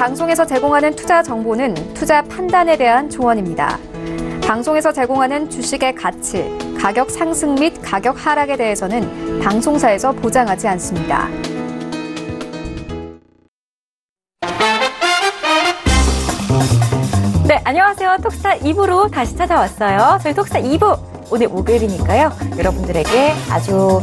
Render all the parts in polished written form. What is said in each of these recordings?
방송에서 제공하는 투자 정보는 투자 판단에 대한 조언입니다. 방송에서 제공하는 주식의 가치, 가격 상승 및 가격 하락에 대해서는 방송사에서 보장하지 않습니다. 네, 안녕하세요. 톡스타 2부로 다시 찾아왔어요. 저희 톡스타 2부. 오늘 목요일이니까요. 여러분들에게 아주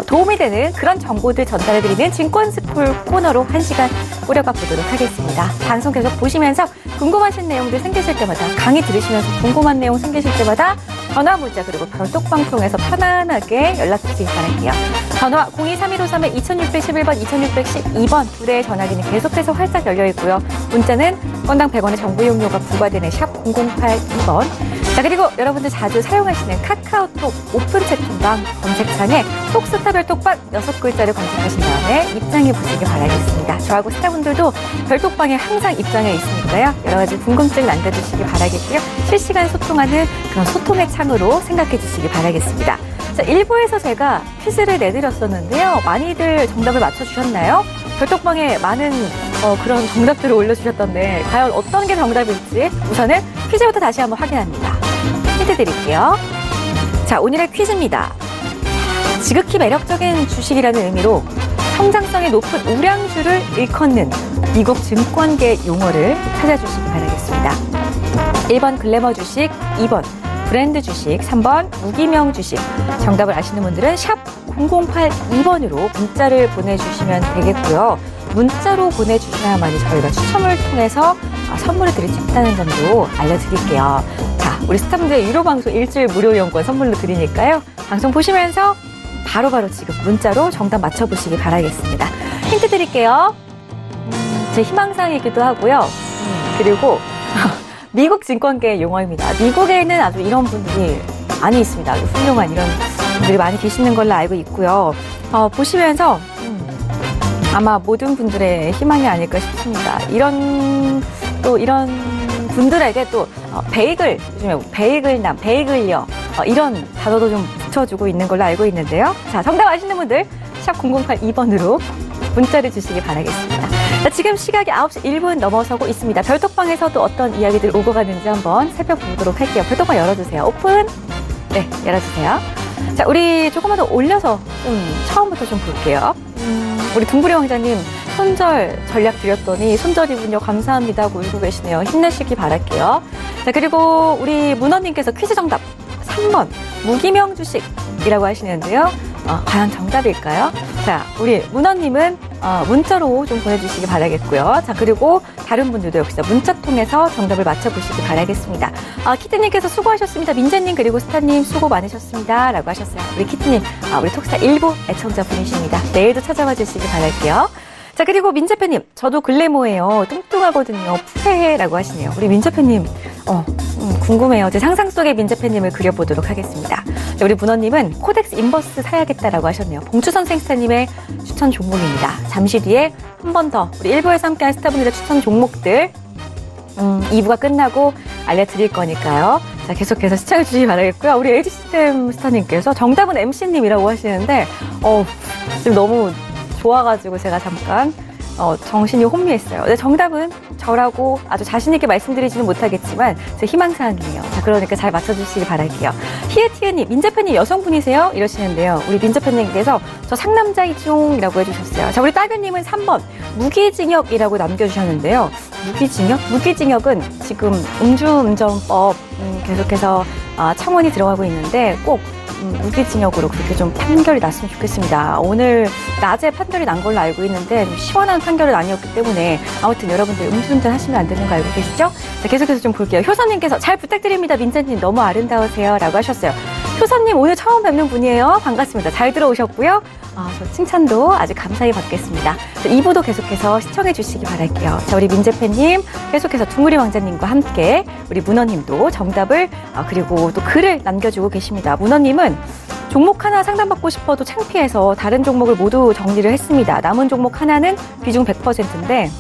도움이 되는 그런 정보들 전달해드리는 증권스쿨 코너로 1시간 꾸려가 보도록 하겠습니다. 방송 계속 보시면서 궁금하신 내용들 생기실 때마다, 강의 들으시면서 궁금한 내용 생기실 때마다 전화, 문자, 그리고 별톡방 통해서 편안하게 연락 주시기 바랄게요. 전화 023153-2611번, 2612번 두 대의 전화기는 계속해서 활짝 열려 있고요. 문자는 건당 100원의 정보 이용료가 부과되는 샵 0082번. 자, 그리고 여러분들 자주 사용하시는 카카오톡 오픈 채팅방 검색창에 톡스타 별톡방 6글자를 검색하신 다음에 입장해 보시기 바라겠습니다. 저하고 스타분들도 별톡방에 항상 입장해 있으니까요. 여러 가지 궁금증 남겨주시기 바라겠고요. 실시간 소통하는 그런 소통의 창으로 생각해 주시기 바라겠습니다. 자, 1부에서 제가 퀴즈를 내드렸었는데요. 많이들 정답을 맞춰주셨나요? 별톡방에 많은 그런 정답들을 올려주셨던데 과연 어떤 게 정답일지 우선은 퀴즈부터 다시 한번 확인합니다. 힌트 드릴게요. 자, 오늘의 퀴즈입니다. 지극히 매력적인 주식이라는 의미로 성장성이 높은 우량주를 일컫는 미국 증권계 용어를 찾아주시기 바라겠습니다. 1번 글래머 주식, 2번 브랜드 주식, 3번 무기명 주식. 정답을 아시는 분들은 샵 0082번으로 문자를 보내주시면 되겠고요. 문자로 보내주셔야만이 저희가 추첨을 통해서 선물을 드릴 수 있다는 점도 알려드릴게요. 자, 우리 스타분들 1호 방송 일주일 무료 이용권 선물로 드리니까요. 방송 보시면서 바로바로 지금 문자로 정답 맞춰보시기 바라겠습니다. 힌트 드릴게요. 제 희망사항이기도 하고요. 그리고 미국 증권계 용어입니다. 미국에는 아주 이런 분들이 많이 있습니다. 아주 훌륭한 이런 분들이 많이 계시는 걸로 알고 있고요. 보시면서 아마 모든 분들의 희망이 아닐까 싶습니다. 이런 분들에게 또 베이글, 요즘에 베이글남, 베이글녀 이런 단어도 좀 붙여주고 있는 걸로 알고 있는데요. 자, 정답 아시는 분들 샵 0082번으로 문자를 주시기 바라겠습니다. 자, 지금 시각이 9시 1분 넘어서고 있습니다. 별톡방에서도 어떤 이야기들 오고 가는지 한번 살펴보도록 할게요. 별톡방 열어주세요. 오픈. 네, 열어주세요. 자, 우리 조금만 더 올려서 처음부터 좀 볼게요. 우리 둥구리 왕자님 손절 전략 드렸더니 손절이군요. 감사합니다 하고 울고 계시네요. 힘내시기 바랄게요. 자, 그리고 우리 문어님께서 퀴즈 정답 3번 무기명 주식이라고 하시는데요. 과연 정답일까요? 자, 우리 문어님은 문자로 좀 보내주시기 바라겠고요. 자, 그리고 다른 분들도 역시 문자 통해서 정답을 맞춰보시기 바라겠습니다. 키트님께서 수고하셨습니다. 민재님 그리고 스타님 수고 많으셨습니다 라고 하셨어요. 우리 키트님, 우리 톡스타 1부 애청자분이십니다. 내일도 찾아와 주시기 바랄게요. 자, 그리고 민재팬님, 저도 글래모예요. 뚱뚱하거든요. 푸세해라고 하시네요. 우리 민재팬님, 궁금해요. 제 상상 속의 민재팬님을 그려보도록 하겠습니다. 자, 우리 문어님은 코덱스 인버스 사야겠다라고 하셨네요. 봉추선생 스타님의 추천 종목입니다. 잠시 뒤에 한 번 더 우리 1부에서 함께한 스타분들의 추천 종목들 2부가 끝나고 알려드릴 거니까요. 자, 계속해서 시청해주시기 바라겠고요. 우리 LG시스템 스타님께서 정답은 MC님이라고 하시는데 지금 너무 좋아가지고 제가 잠깐 정신이 혼미했어요. 네, 정답은 저라고 아주 자신있게 말씀드리지는 못하겠지만 제 희망사항이에요. 자, 그러니까 잘 맞춰주시기 바랄게요. 히에티에님, 민재팬님 여성분이세요? 이러시는데요. 우리 민재팬님께서 저 상남자이종이라고 해주셨어요. 자, 우리 따교님은 3번 무기징역이라고 남겨주셨는데요. 무기징역? 무기징역은 지금 음주운전법 계속해서 청원이 들어가고 있는데 꼭 무기징역으로 그렇게 좀 판결이 났으면 좋겠습니다. 오늘 낮에 판결이 난 걸로 알고 있는데 시원한 판결은 아니었기 때문에 아무튼 여러분들 음주운전 하시면 안 되는 거 알고 계시죠? 자, 계속해서 좀 볼게요. 효선님께서 잘 부탁드립니다. 민재님 너무 아름다우세요 라고 하셨어요. 효선님 오늘 처음 뵙는 분이에요. 반갑습니다. 잘 들어오셨고요. 저 칭찬도 아주 감사히 받겠습니다. 자, 2부도 계속해서 시청해 주시기 바랄게요. 자, 우리 민재팬님 계속해서 둥구리 왕자님과 함께 우리 문어님도 정답을 그리고 또 글을 남겨주고 계십니다. 문어님은 종목 하나 상담받고 싶어도 창피해서 다른 종목을 모두 정리를 했습니다. 남은 종목 하나는 비중 100%인데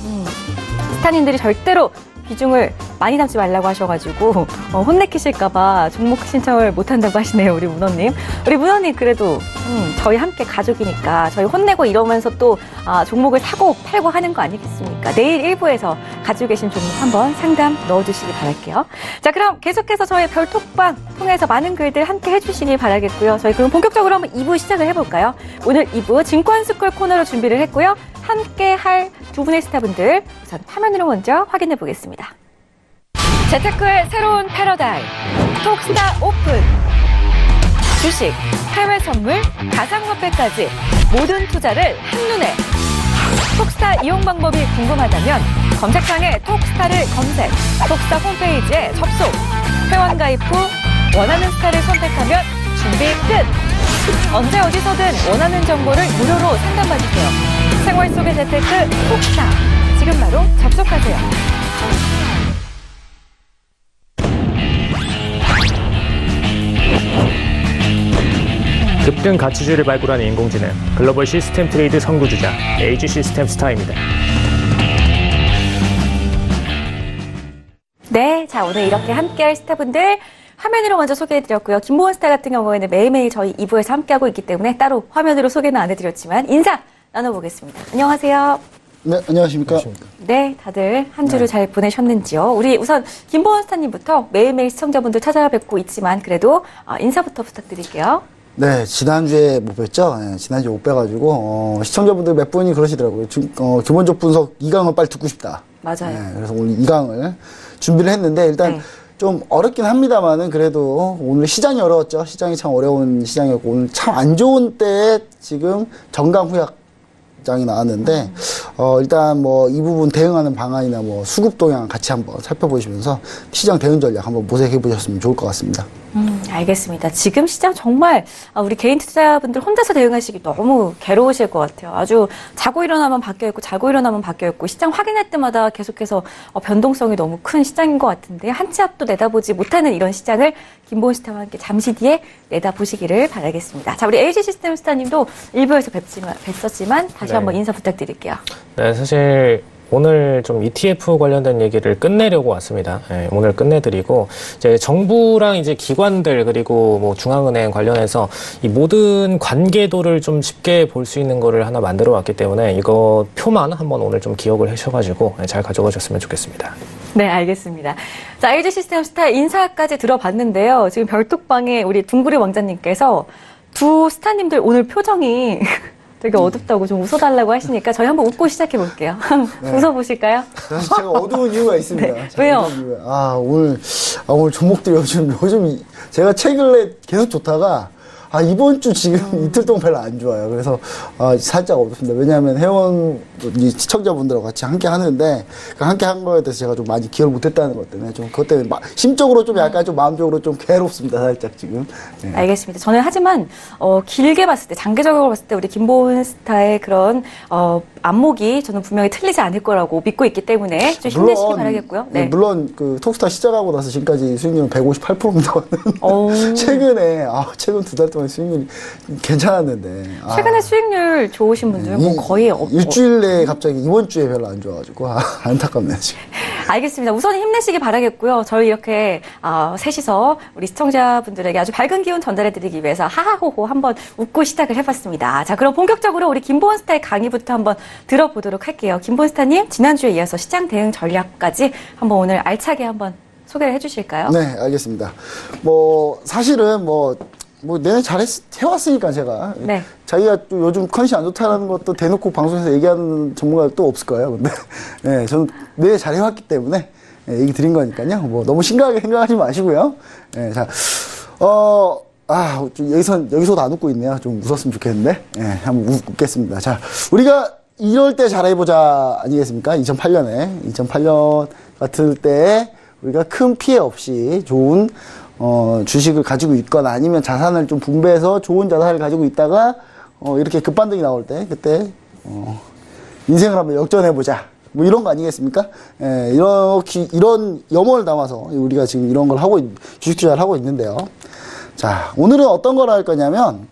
스타님들이 절대로 비중을 많이 담지 말라고 하셔가지고 혼내키실까봐 종목 신청을 못한다고 하시네요, 우리 문원님. 우리 문원님 그래도 저희 함께 가족이니까 저희 혼내고 이러면서 또 종목을 사고 팔고 하는 거 아니겠습니까? 내일 1부에서 가지고 계신 종목 한번 상담 넣어주시기 바랄게요. 자, 그럼 계속해서 저희 별톡방 통해서 많은 글들 함께 해주시길 바라겠고요. 저희 그럼 본격적으로 한번 2부 시작을 해볼까요? 오늘 2부 증권스쿨 코너로 준비를 했고요. 함께 할 두 분의 스타분들 우선 화면으로 먼저 확인해 보겠습니다. 재테크의 새로운 패러다임 톡스타 오픈. 주식, 해외 선물, 가상화폐까지 모든 투자를 한눈에. 톡스타 이용 방법이 궁금하다면 검색창에 톡스타를 검색, 톡스타 홈페이지에 접속, 회원 가입 후 원하는 스타를 선택하면 준비 끝! 언제 어디서든 원하는 정보를 무료로 상담받으세요. 생활 속의 재테크 톡스타, 지금 바로 접속하세요. 급등 가치주를 발굴하는 인공지능, 글로벌 시스템 트레이드 선구주자, 에이지 시스템 스타입니다. 네, 자 오늘 이렇게 함께할 스타분들 화면으로 먼저 소개해드렸고요. 김보원 스타 같은 경우에는 매일매일 저희 2부에서 함께하고 있기 때문에 따로 화면으로 소개는 안 해드렸지만 인사 나눠보겠습니다. 안녕하세요. 네, 안녕하십니까. 네, 다들 한 주를 잘 보내셨는지요? 우리 우선 김보원 스타님부터 매일매일 시청자분들 찾아뵙고 있지만 그래도 인사부터 부탁드릴게요. 네, 지난주에 못 뵀죠? 네, 지난주에 못 뵈가지고, 시청자분들 몇 분이 그러시더라고요. 기본적 분석 2강을 빨리 듣고 싶다. 맞아요. 네, 그래서 오늘 2강을 준비를 했는데, 일단 네. 좀 어렵긴 합니다만은 그래도 오늘 시장이 어려웠죠. 시장이 참 어려운 시장이었고, 오늘 참 안 좋은 때에 지금 정강후약장이 나왔는데, 일단 뭐 이 부분 대응하는 방안이나 뭐 수급 동향 같이 한번 살펴보시면서 시장 대응 전략 한번 모색해 보셨으면 좋을 것 같습니다. 알겠습니다. 지금 시장 정말 우리 개인 투자자분들 혼자서 대응하시기 너무 괴로우실 것 같아요. 아주 자고 일어나면 바뀌어있고 자고 일어나면 바뀌어있고 시장 확인할 때마다 계속해서 변동성이 너무 큰 시장인 것 같은데 한 치 앞도 내다보지 못하는 이런 시장을 김보은 스타와 함께 잠시 뒤에 내다보시기를 바라겠습니다. 자, 우리 LG 시스템 스타님도 일부에서 뵀었지만 다시 네. 한번 인사 부탁드릴게요. 네, 사실 오늘 좀 ETF 관련된 얘기를 끝내려고 왔습니다. 네, 오늘 끝내드리고 이제 정부랑 이제 기관들 그리고 뭐 중앙은행 관련해서 이 모든 관계도를 좀 쉽게 볼 수 있는 거를 하나 만들어 왔기 때문에 이거 표만 한번 오늘 좀 기억을 하셔가지고 잘 가져가셨으면 좋겠습니다. 네, 알겠습니다. 자, LG 시스템 스타 인사까지 들어봤는데요. 지금 별톡방에 우리 둥구리 왕자님께서 두 스타님들 오늘 표정이 되게 어둡다고 좀 웃어달라고 하시니까 저희 한번 웃고 시작해 볼게요. 네. 웃어보실까요? 사실 제가 어두운 이유가 있습니다. 네. 제가 왜요? 어두운 이유가. 오늘 종목들이 요즘 제가 최근에 계속 좋다가 이번 주 지금 이틀 동안 별로 안 좋아요. 그래서, 살짝 어렵습니다. 왜냐하면 회원, 시청자분들하고 같이 함께 하는데, 그 함께 한 거에 대해서 제가 좀 많이 기여를 못했다는 것 때문에 좀, 그것 때문에 심적으로 좀 약간 좀 마음적으로 좀 괴롭습니다. 살짝 지금. 네. 알겠습니다. 저는 하지만, 길게 봤을 때, 장기적으로 봤을 때 우리 김보은 스타의 그런, 안목이 저는 분명히 틀리지 않을 거라고 믿고 있기 때문에 좀 힘내시기 바라겠고요. 네. 물론 그 톡스타 시작하고 나서 지금까지 수익률은 158%입니다. 최근에, 최근 두 달 동안 수익률이 괜찮았는데. 최근에 수익률 좋으신 분들 뭐 거의 없고. 일주일 내에 갑자기 이번 주에 별로 안 좋아가지고, 안타깝네요, 지금. 알겠습니다. 우선 힘내시기 바라겠고요. 저희 이렇게 셋이서 우리 시청자분들에게 아주 밝은 기운 전달해드리기 위해서 하하호호 한번 웃고 시작을 해봤습니다. 자, 그럼 본격적으로 우리 김보은 스타의 강의부터 한번 들어보도록 할게요. 김보은 스타님, 지난주에 이어서 시장 대응 전략까지 한번 오늘 알차게 한번 소개를 해주실까요? 네, 알겠습니다. 사실은 내내 해왔으니까 제가. 네. 자기가 또 요즘 컨디션 안 좋다는 것도 대놓고 방송에서 얘기하는 전문가가 또 없을 거예요. 근데, 네, 저는 내내 잘 해왔기 때문에, 얘기 드린 거니까요. 너무 심각하게 생각하지 마시고요. 네, 자, 여기서도 안 웃고 있네요. 좀 웃었으면 좋겠는데. 네, 한번 웃겠습니다. 자, 우리가 이럴 때 잘해보자 아니겠습니까? 2008년 같을 때 우리가 큰 피해 없이 좋은 주식을 가지고 있거나 아니면 자산을 좀 분배해서 좋은 자산을 가지고 있다가 이렇게 급반등이 나올 때 그때 인생을 한번 역전해보자 이런 거 아니겠습니까? 예, 이런 염원을 담아서 우리가 지금 이런 걸 주식 투자를 하고 있는데요. 자, 오늘은 어떤 걸 할 거냐면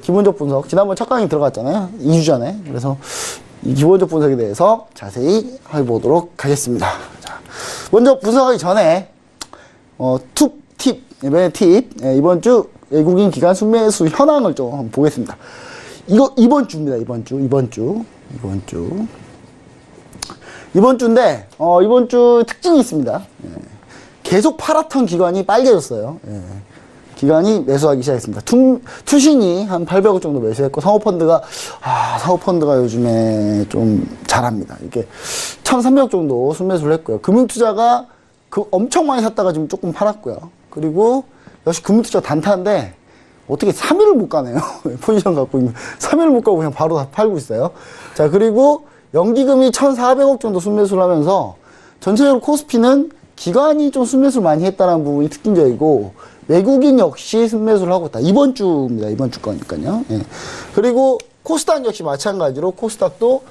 기본적 분석, 지난번 첫 강의 들어갔잖아요. 2주 전에. 그래서 이 기본적 분석에 대해서 자세히 해보도록 하겠습니다. 자, 먼저 분석하기 전에, 이번에 팁. 예, 이번 주 외국인 기관 순매수 현황을 좀 한번 보겠습니다. 이번 주입니다. 이번 주인데, 이번 주 특징이 있습니다. 예. 계속 팔았던 기관이 빨개졌어요. 예. 기관이 매수하기 시작했습니다. 투신이 한 800억 정도 매수했고, 사모펀드가 요즘에 좀 잘합니다. 이렇게 1300억 정도 순매수를 했고요. 금융투자가 엄청 많이 샀다가 지금 조금 팔았고요. 그리고 역시 금융투자 단타인데, 어떻게 3일을 못 가네요. 포지션 갖고 있는. 3일을 못 가고 그냥 바로 다 팔고 있어요. 자, 그리고 연기금이 1400억 정도 순매수를 하면서, 전체적으로 코스피는 기관이 좀 순매수를 많이 했다는 부분이 특징적이고, 외국인 역시 순매수를 하고 있다. 이번 주입니다. 이번 주 거니까요. 예. 그리고 코스닥 역시 마찬가지로 코스닥도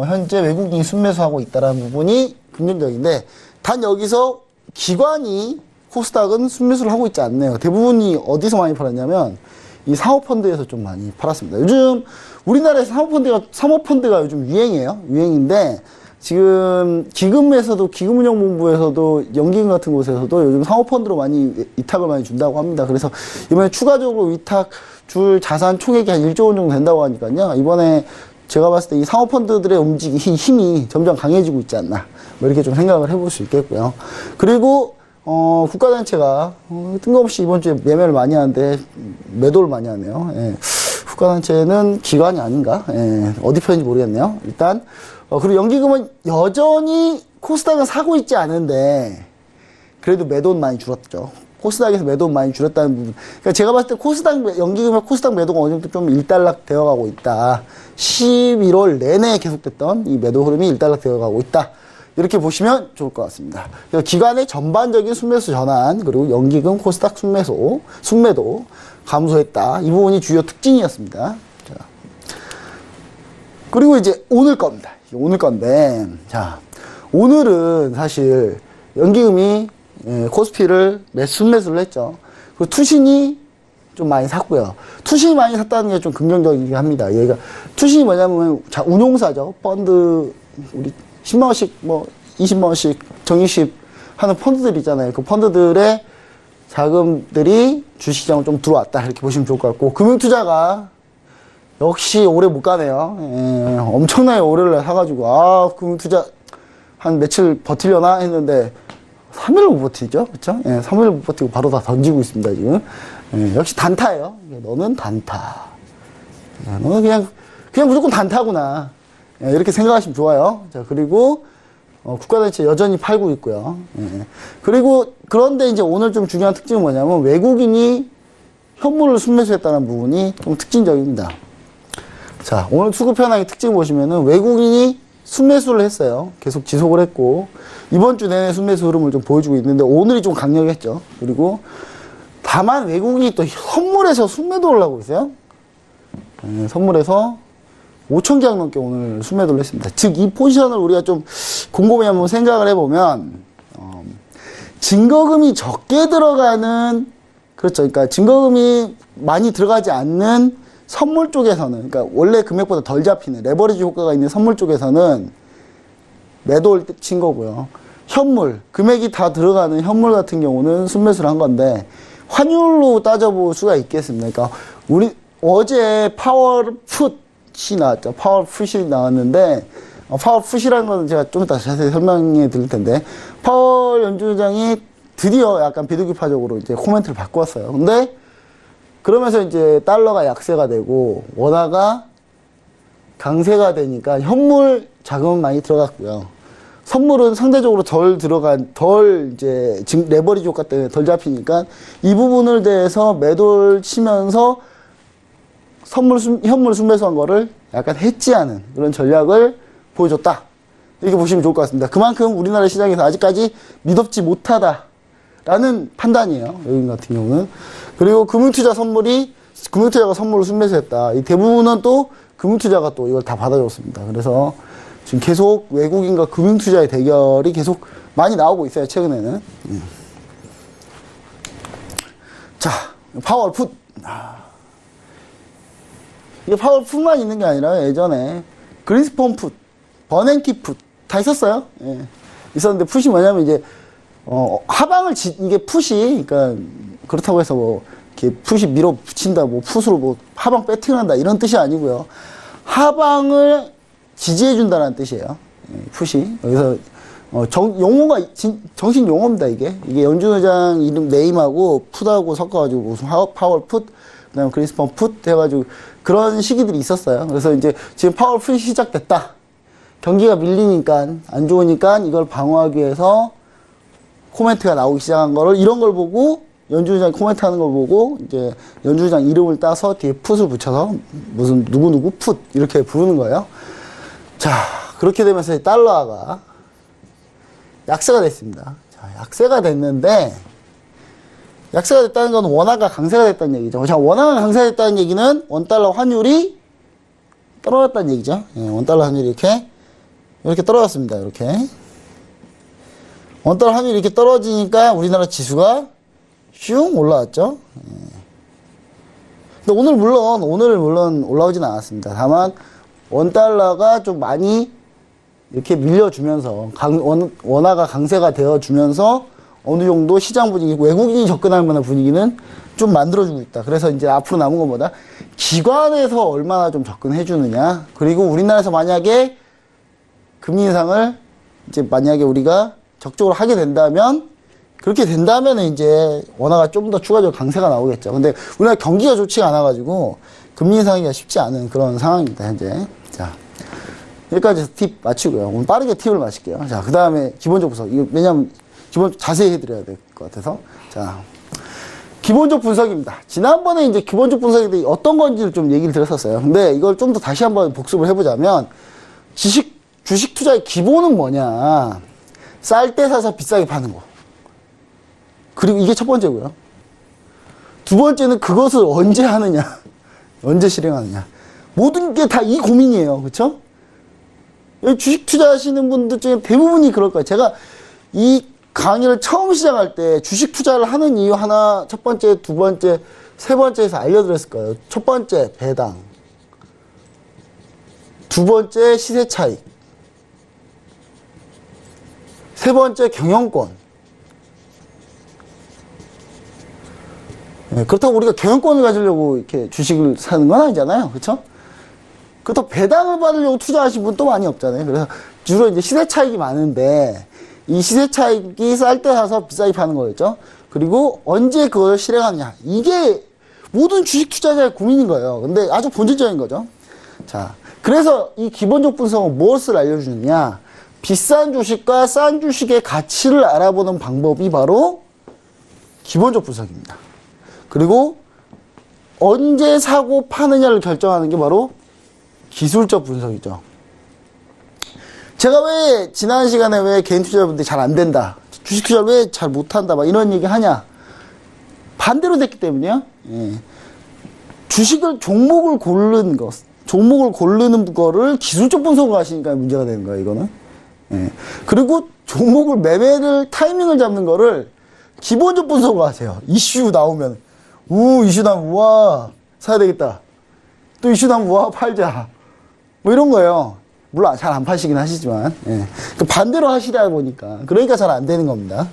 현재 외국인이 순매수하고 있다는 부분이 긍정적인데, 단 여기서 기관이 코스닥은 순매수를 하고 있지 않네요. 대부분이 어디서 많이 팔았냐면 이 사모펀드에서 좀 많이 팔았습니다. 요즘 우리나라에서 사모펀드가 요즘 유행인데, 지금 기금운용본부에서도 연기금 같은 곳에서도 요즘 사모펀드로 많이 위탁을 많이 준다고 합니다. 그래서 이번에 추가적으로 위탁 줄 자산 총액이 한 1조 원 정도 된다고 하니까요. 이번에 제가 봤을 때 이 사모펀드들의 힘이 점점 강해지고 있지 않나, 뭐 이렇게 좀 생각을 해볼 수 있겠고요. 그리고 국가단체가 뜬금없이 이번 주에 매매를 많이 하는데 매도를 많이 하네요. 예. 국가단체는 기관이 아닌가? 예. 어디 편인지 모르겠네요. 일단 그리고 연기금은 여전히 코스닥은 사고 있지 않은데 그래도 매도는 많이 줄었죠. 코스닥에서 매도는 많이 줄었다는 부분. 그러니까 제가 봤을 때 연기금과 코스닥 매도가 어느 정도 좀 일단락 되어 가고 있다. 11월 내내 계속됐던 이 매도 흐름이 일단락 되어 가고 있다. 이렇게 보시면 좋을 것 같습니다. 기관의 전반적인 순매수 전환, 그리고 연기금, 코스닥 순매도 감소했다. 이 부분이 주요 특징이었습니다. 자. 그리고 이제 오늘 겁니다. 오늘 건데, 자, 오늘은 사실 연기금이 코스피를 순매수를 했죠. 그리고 투신이 좀 많이 샀고요. 투신이 많이 샀다는 게 좀 긍정적이긴 합니다. 얘가 투신이 뭐냐면, 자, 운용사죠. 펀드, 우리 10만원씩, 20만원씩 정리식 하는 펀드들 있잖아요. 그 펀드들의 자금들이 주식시장으로 좀 들어왔다. 이렇게 보시면 좋을 것 같고, 금융투자가 역시 오래 못 가네요. 예, 엄청나게 오래를 사가지고, 금융투자 한 며칠 버티려나 했는데, 3일을 못 버티죠. 그쵸? 예, 3일을 못 버티고 바로 다 던지고 있습니다, 지금. 예, 역시 단타예요. 너는 단타. 너는 그냥 무조건 단타구나. 예, 이렇게 생각하시면 좋아요. 자, 그리고, 국가단체 여전히 팔고 있고요. 예. 그리고, 그런데 이제 오늘 좀 중요한 특징은 뭐냐면, 외국인이 현물을 순매수했다는 부분이 좀 특징적입니다. 자, 오늘 수급 현황의 특징 보시면은, 외국인이 순매수를 했어요. 계속 지속을 했고, 이번 주 내내 순매수 흐름을 좀 보여주고 있는데, 오늘이 좀 강력했죠. 그리고, 다만 외국인이 또 선물에서 순매도를 하고 있어요. 예, 선물에서 5,000계약 넘게 오늘 순매도를 했습니다. 즉, 이 포지션을 우리가 좀 곰곰이 한번 생각을 해보면, 증거금이 적게 들어가는, 그렇죠. 그러니까 증거금이 많이 들어가지 않는 선물 쪽에서는, 그러니까 원래 금액보다 덜 잡히는 레버리지 효과가 있는 선물 쪽에서는 매도를 친 거고요. 현물, 금액이 다 들어가는 현물 같은 경우는 순매수를 한 건데, 환율로 따져볼 수가 있겠습니다. 그러니까 어제 파월풋이 나왔죠. 파월풋이 나왔는데, 파월풋이라는 건 제가 좀 이따 자세히 설명해 드릴 텐데, 파월 연준의장이 드디어 약간 비둘기파적으로 이제 코멘트를 바꿨어요. 근데, 그러면서 이제 달러가 약세가 되고, 원화가 강세가 되니까 현물 자금은 많이 들어갔고요. 선물은 상대적으로 이제, 레버리지 효과 때문에 덜 잡히니까 이 부분을 대해서 매도를 치면서 현물 순매수한 거를 약간 해지하는 그런 전략을 보여줬다. 이렇게 보시면 좋을 것 같습니다. 그만큼 우리나라 시장에서 아직까지 믿업지 못하다라는 판단이에요. 여기 같은 경우는. 그리고 금융투자가 선물을 순매수했다. 이 대부분은 또 금융투자가 또 이걸 다 받아줬습니다. 그래서 지금 계속 외국인과 금융투자의 대결이 계속 많이 나오고 있어요, 최근에는. 자, 파월풋. 이게 파월풋만 있는 게 아니라 예전에 그린스폰 풋, 버냉키 풋 다 있었어요. 예. 있었는데 풋이 뭐냐면 이제 이게 풋이, 그러니까, 그렇다고 해서 뭐, 이렇게 풋이 밀어붙인다, 뭐, 풋으로 뭐, 하방 배팅을 한다, 이런 뜻이 아니고요. 하방을 지지해준다는 뜻이에요. 풋이. 여기서, 용어가, 정식 용어입니다, 이게. 이게 연준회장 이름 네임하고 풋하고 섞어가지고, 무슨 파월 풋, 그 다음에 그리스펀 풋 해가지고, 그런 시기들이 있었어요. 그래서 이제 지금 파월 풋이 시작됐다. 경기가 밀리니까, 안 좋으니까 이걸 방어하기 위해서 코멘트가 나오기 시작한 거를, 이런 걸 보고, 연주장 코멘트 하는 걸 보고, 이제 연주장 이름을 따서 뒤에 풋을 붙여서 무슨 누구누구 풋, 이렇게 부르는 거예요. 자, 그렇게 되면서 달러가 약세가 됐습니다. 자, 약세가 됐는데, 약세가 됐다는 건 원화가 강세가 됐다는 얘기죠. 자, 원화가 강세가 됐다는 얘기는 원달러 환율이 떨어졌다는 얘기죠. 예, 원달러 환율이 이렇게 떨어졌습니다. 이렇게. 원달러 환율이 이렇게 떨어지니까 우리나라 지수가 슝 올라왔죠. 예. 근데 오늘 물론 올라오진 않았습니다. 다만 원달러가 좀 많이 이렇게 밀려주면서 원화가 강세가 되어주면서 어느 정도 시장 분위기, 외국인이 접근할 만한 분위기는 좀 만들어주고 있다. 그래서 이제 앞으로 남은 것보다 기관에서 얼마나 좀 접근해주느냐. 그리고 우리나라에서 만약에 금리 인상을 이제 만약에 우리가 적극적으로 하게 된다면, 그렇게 된다면 이제 원화가 좀 더 추가적으로 강세가 나오겠죠. 근데 우리나라 경기가 좋지가 않아가지고 금리 인상이 쉽지 않은 그런 상황입니다, 현재. 자, 여기까지 팁 마치고요. 오늘 빠르게 팁을 마칠게요. 자, 그 다음에 기본적 분석. 이거 왜냐면 자세히 해드려야 될 것 같아서. 자, 기본적 분석입니다. 지난번에 이제 기본적 분석이 어떤 건지를 좀 얘기를 드렸었어요. 근데 이걸 좀 더 다시 한번 복습을 해보자면, 주식 투자의 기본은 뭐냐. 쌀 때 사서 비싸게 파는 거. 그리고 이게 첫 번째고요. 두 번째는 그것을 언제 하느냐. 언제 실행하느냐. 모든 게 다 이 고민이에요. 그쵸? 주식 투자하시는 분들 중에 대부분이 그럴 거예요. 제가 이 강의를 처음 시작할 때 주식 투자를 하는 이유 하나, 첫 번째, 두 번째, 세 번째에서 알려드렸을 거예요. 첫 번째, 배당. 두 번째, 시세 차익. 세 번째, 경영권. 네, 그렇다고 우리가 경영권을 가지려고 이렇게 주식을 사는 건 아니잖아요. 그쵸? 그렇다고 배당을 받으려고 투자하신 분 또 많이 없잖아요. 그래서 주로 이제 시세 차익이 많은데, 이 시세 차익이 쌀 때 사서 비싸게 파는 거였죠. 그리고 언제 그걸 실행하느냐. 이게 모든 주식 투자자의 고민인 거예요. 근데 아주 본질적인 거죠. 자, 그래서 이 기본적 분석은 무엇을 알려주느냐. 비싼 주식과 싼 주식의 가치를 알아보는 방법이 바로 기본적 분석입니다. 그리고 언제 사고 파느냐를 결정하는 게 바로 기술적 분석이죠. 제가 왜 지난 시간에 왜 개인 투자자분들이 잘 안 된다, 주식 투자를 왜 잘 못한다, 막 이런 얘기 하냐. 반대로 됐기 때문이요. 예. 종목을 고르는 거를 기술적 분석을 하시니까 문제가 되는 거예요, 이거는. 예. 그리고 타이밍을 잡는 거를 기본적 분석을 하세요. 이슈 나오면, 이슈 나오면, 우와, 사야 되겠다. 또 이슈 나오면, 우와, 팔자. 뭐 이런 거예요. 물론 잘 안 파시긴 하시지만. 예. 반대로 하시다 보니까. 그러니까 잘 안 되는 겁니다.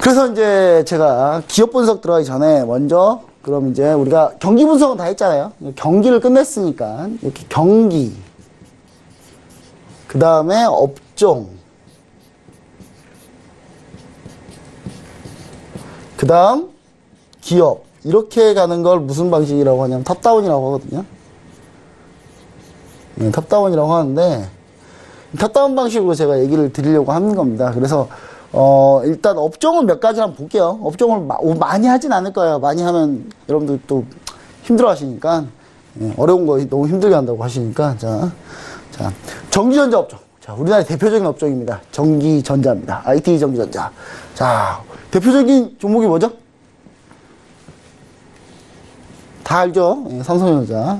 그래서 이제 제가 기업 분석 들어가기 전에 먼저, 그럼 이제 우리가 경기 분석은 다 했잖아요. 경기를 끝냈으니까. 이렇게 경기. 그 다음에 업종. 그 다음 기업. 이렇게 가는 걸 무슨 방식이라고 하냐면 탑다운이라고 하거든요. 네, 탑다운이라고 하는데, 탑다운 방식으로 제가 얘기를 드리려고 하는 겁니다. 그래서 일단 업종은 몇 가지 한번 볼게요. 업종을 많이 하진 않을 거예요. 많이 하면 여러분들 또 힘들어 하시니까, 어려운 거 너무 힘들게 한다고 하시니까. 자, 전기전자 업종. 자, 우리나라의 대표적인 업종입니다. 전기전자입니다. IT 전기전자. 자, 대표적인 종목이 뭐죠? 다 알죠? 삼성전자.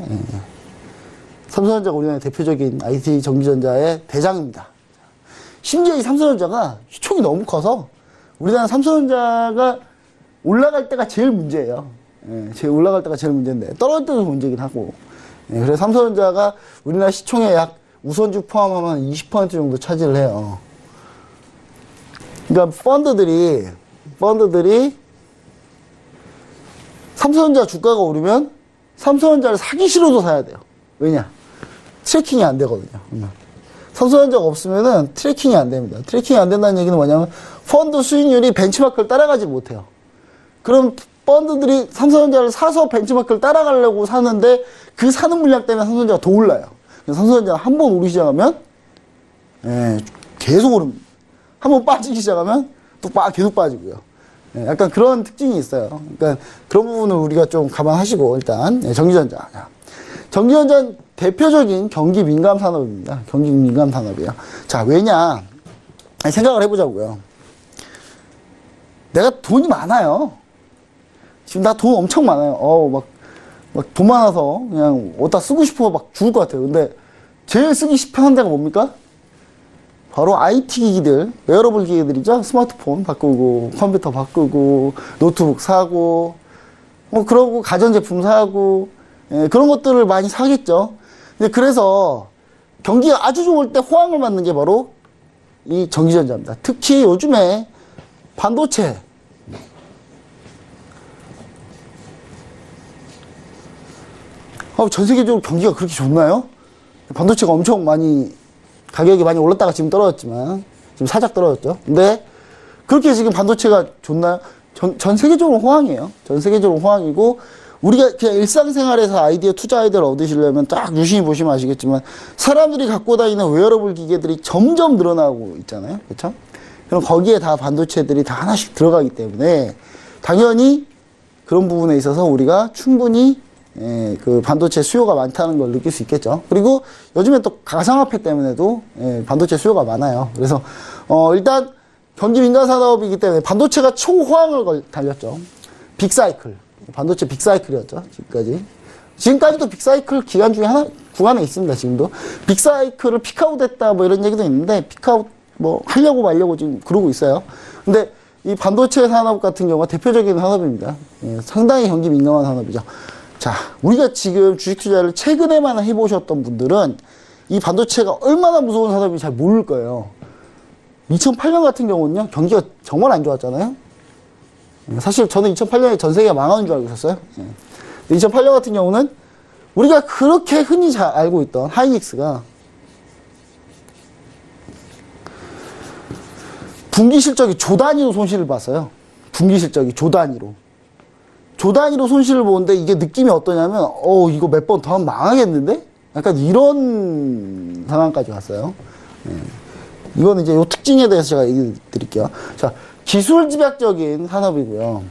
삼성전자가 우리나라의 대표적인 IT 전기전자의 대장입니다. 심지어 이 삼성전자가 시총이 너무 커서 우리나라 삼성전자가 올라갈 때가 제일 문제예요. 올라갈 때가 제일 문제인데 떨어질 때도 문제긴 하고. 그래서 삼성전자가 우리나라 시총의 약 우선주 포함하면 20% 정도 차지를 해요. 그러니까 펀드들이 삼성전자 주가가 오르면 삼성전자를 사기 싫어도 사야 돼요. 왜냐? 트래킹이 안 되거든요. 삼성전자가 없으면은 트래킹이 안 됩니다. 트래킹이 안 된다는 얘기는 뭐냐면 펀드 수익률이 벤치마크를 따라가지 못해요. 그럼 펀드들이 삼성전자를 사서 벤치마크를 따라가려고 사는데 그 사는 물량 때문에 삼성전자가 더 올라요. 삼성전자가 한 번 오르기 시작하면 계속 오릅니다. 한 번 빠지기 시작하면 또 계속 빠지고요. 약간 그런 특징이 있어요. 그러니까 그런 부분을 우리가 좀 감안하시고 일단 전기전자. 전기전자는 대표적인 경기 민감 산업입니다. 경기 민감 산업이에요. 자, 왜냐? 생각을 해보자고요. 내가 돈이 많아요. 지금 나 돈 엄청 많아요. 막 돈 많아서 그냥 어디다 쓰고 싶어 막 죽을 것 같아요. 근데 제일 쓰기 편한 데가 뭡니까? 바로 IT 기기들, 웨어러블 기기들이죠. 스마트폰 바꾸고, 컴퓨터 바꾸고, 노트북 사고, 그러고 가전제품 사고, 그런 것들을 많이 사겠죠. 근데 그래서 경기가 아주 좋을 때 호황을 맞는 게 바로 이 전기전자입니다. 특히 요즘에 반도체, 전 세계적으로 경기가 그렇게 좋나요? 반도체가 엄청 가격이 많이 올랐다가 지금 떨어졌지만, 지금 살짝 떨어졌죠. 근데, 그렇게 지금 반도체가 좋나요? 전 세계적으로 호황이에요. 전 세계적으로 호황이고, 우리가 그냥 일상생활에서 투자 아이디어를 얻으시려면 딱 유심히 보시면 아시겠지만, 사람들이 갖고 다니는 웨어러블 기계들이 점점 늘어나고 있잖아요. 그렇죠? 그럼 거기에 다 반도체들이 다 하나씩 들어가기 때문에, 당연히 그런 부분에 있어서 우리가 충분히 그 반도체 수요가 많다는 걸 느낄 수 있겠죠. 그리고 요즘에 또 가상화폐 때문에도 반도체 수요가 많아요. 그래서 일단 경기 민감 산업이기 때문에 반도체가 초호황을 달렸죠. 빅사이클, 반도체 빅사이클이었죠. 지금까지도 빅사이클 기간 중에 구간에 있습니다. 지금도 빅사이클을 픽아웃 했다 뭐 이런 얘기도 있는데 픽아웃 뭐 하려고 말려고 지금 그러고 있어요. 근데 이 반도체 산업 같은 경우가 대표적인 산업입니다. 상당히 경기 민감한 산업이죠. 자, 우리가 지금 주식 투자를 최근에만 해보셨던 분들은 이 반도체가 얼마나 무서운 산업인지 잘 모를 거예요. 2008년 같은 경우는요, 경기가 정말 안 좋았잖아요. 사실 저는 2008년에 전 세계가 망하는 줄 알고 있었어요. 2008년 같은 경우는 우리가 그렇게 흔히 잘 알고 있던 하이닉스가 분기 실적이 조 단위로 손실을 봤어요. 분기 실적이 조 단위로 손실을 보는데 이게 느낌이 어떠냐면 이거 몇 번 더 하면 망하겠는데? 약간 이런 상황까지 갔어요. 이거는 이제 요 특징에 대해서 제가 얘기 드릴게요. 자, 기술 집약적인 산업이고요.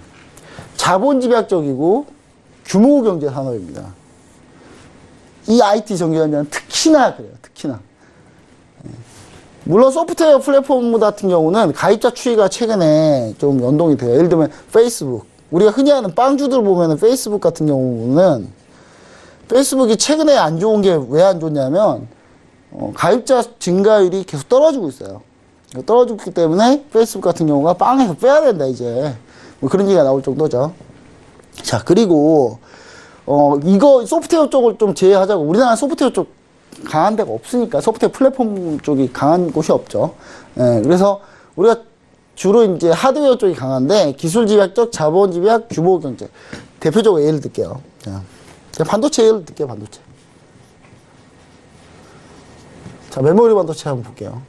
자본 집약적이고 규모 경제 산업입니다. 이 IT 전기전자는 특히나 그래요. 특히나. 물론 소프트웨어 플랫폼 같은 경우는 가입자 추이가 최근에 좀 연동이 돼요. 예를 들면 페이스북. 우리가 흔히 하는 빵주들 보면은 페이스북 같은 경우는 페이스북이 최근에 안 좋은 게 왜 안 좋냐면 가입자 증가율이 계속 떨어지고 있어요. 떨어지고 있기 때문에 페이스북 같은 경우가 빵에서 빼야 된다 이제 뭐 그런 얘기가 나올 정도죠. 자, 그리고 이거 소프트웨어 쪽을 좀 제외하자고. 우리나라 소프트웨어 쪽 강한 데가 없으니까 소프트웨어 플랫폼 쪽이 강한 곳이 없죠. 그래서 우리가 주로 이제 하드웨어 쪽이 강한데 기술 집약적, 자본 집약, 규모 경제. 대표적으로 예를 들게요. 자, 반도체 예를 들게요. 반도체. 자, 메모리 반도체 한번 볼게요.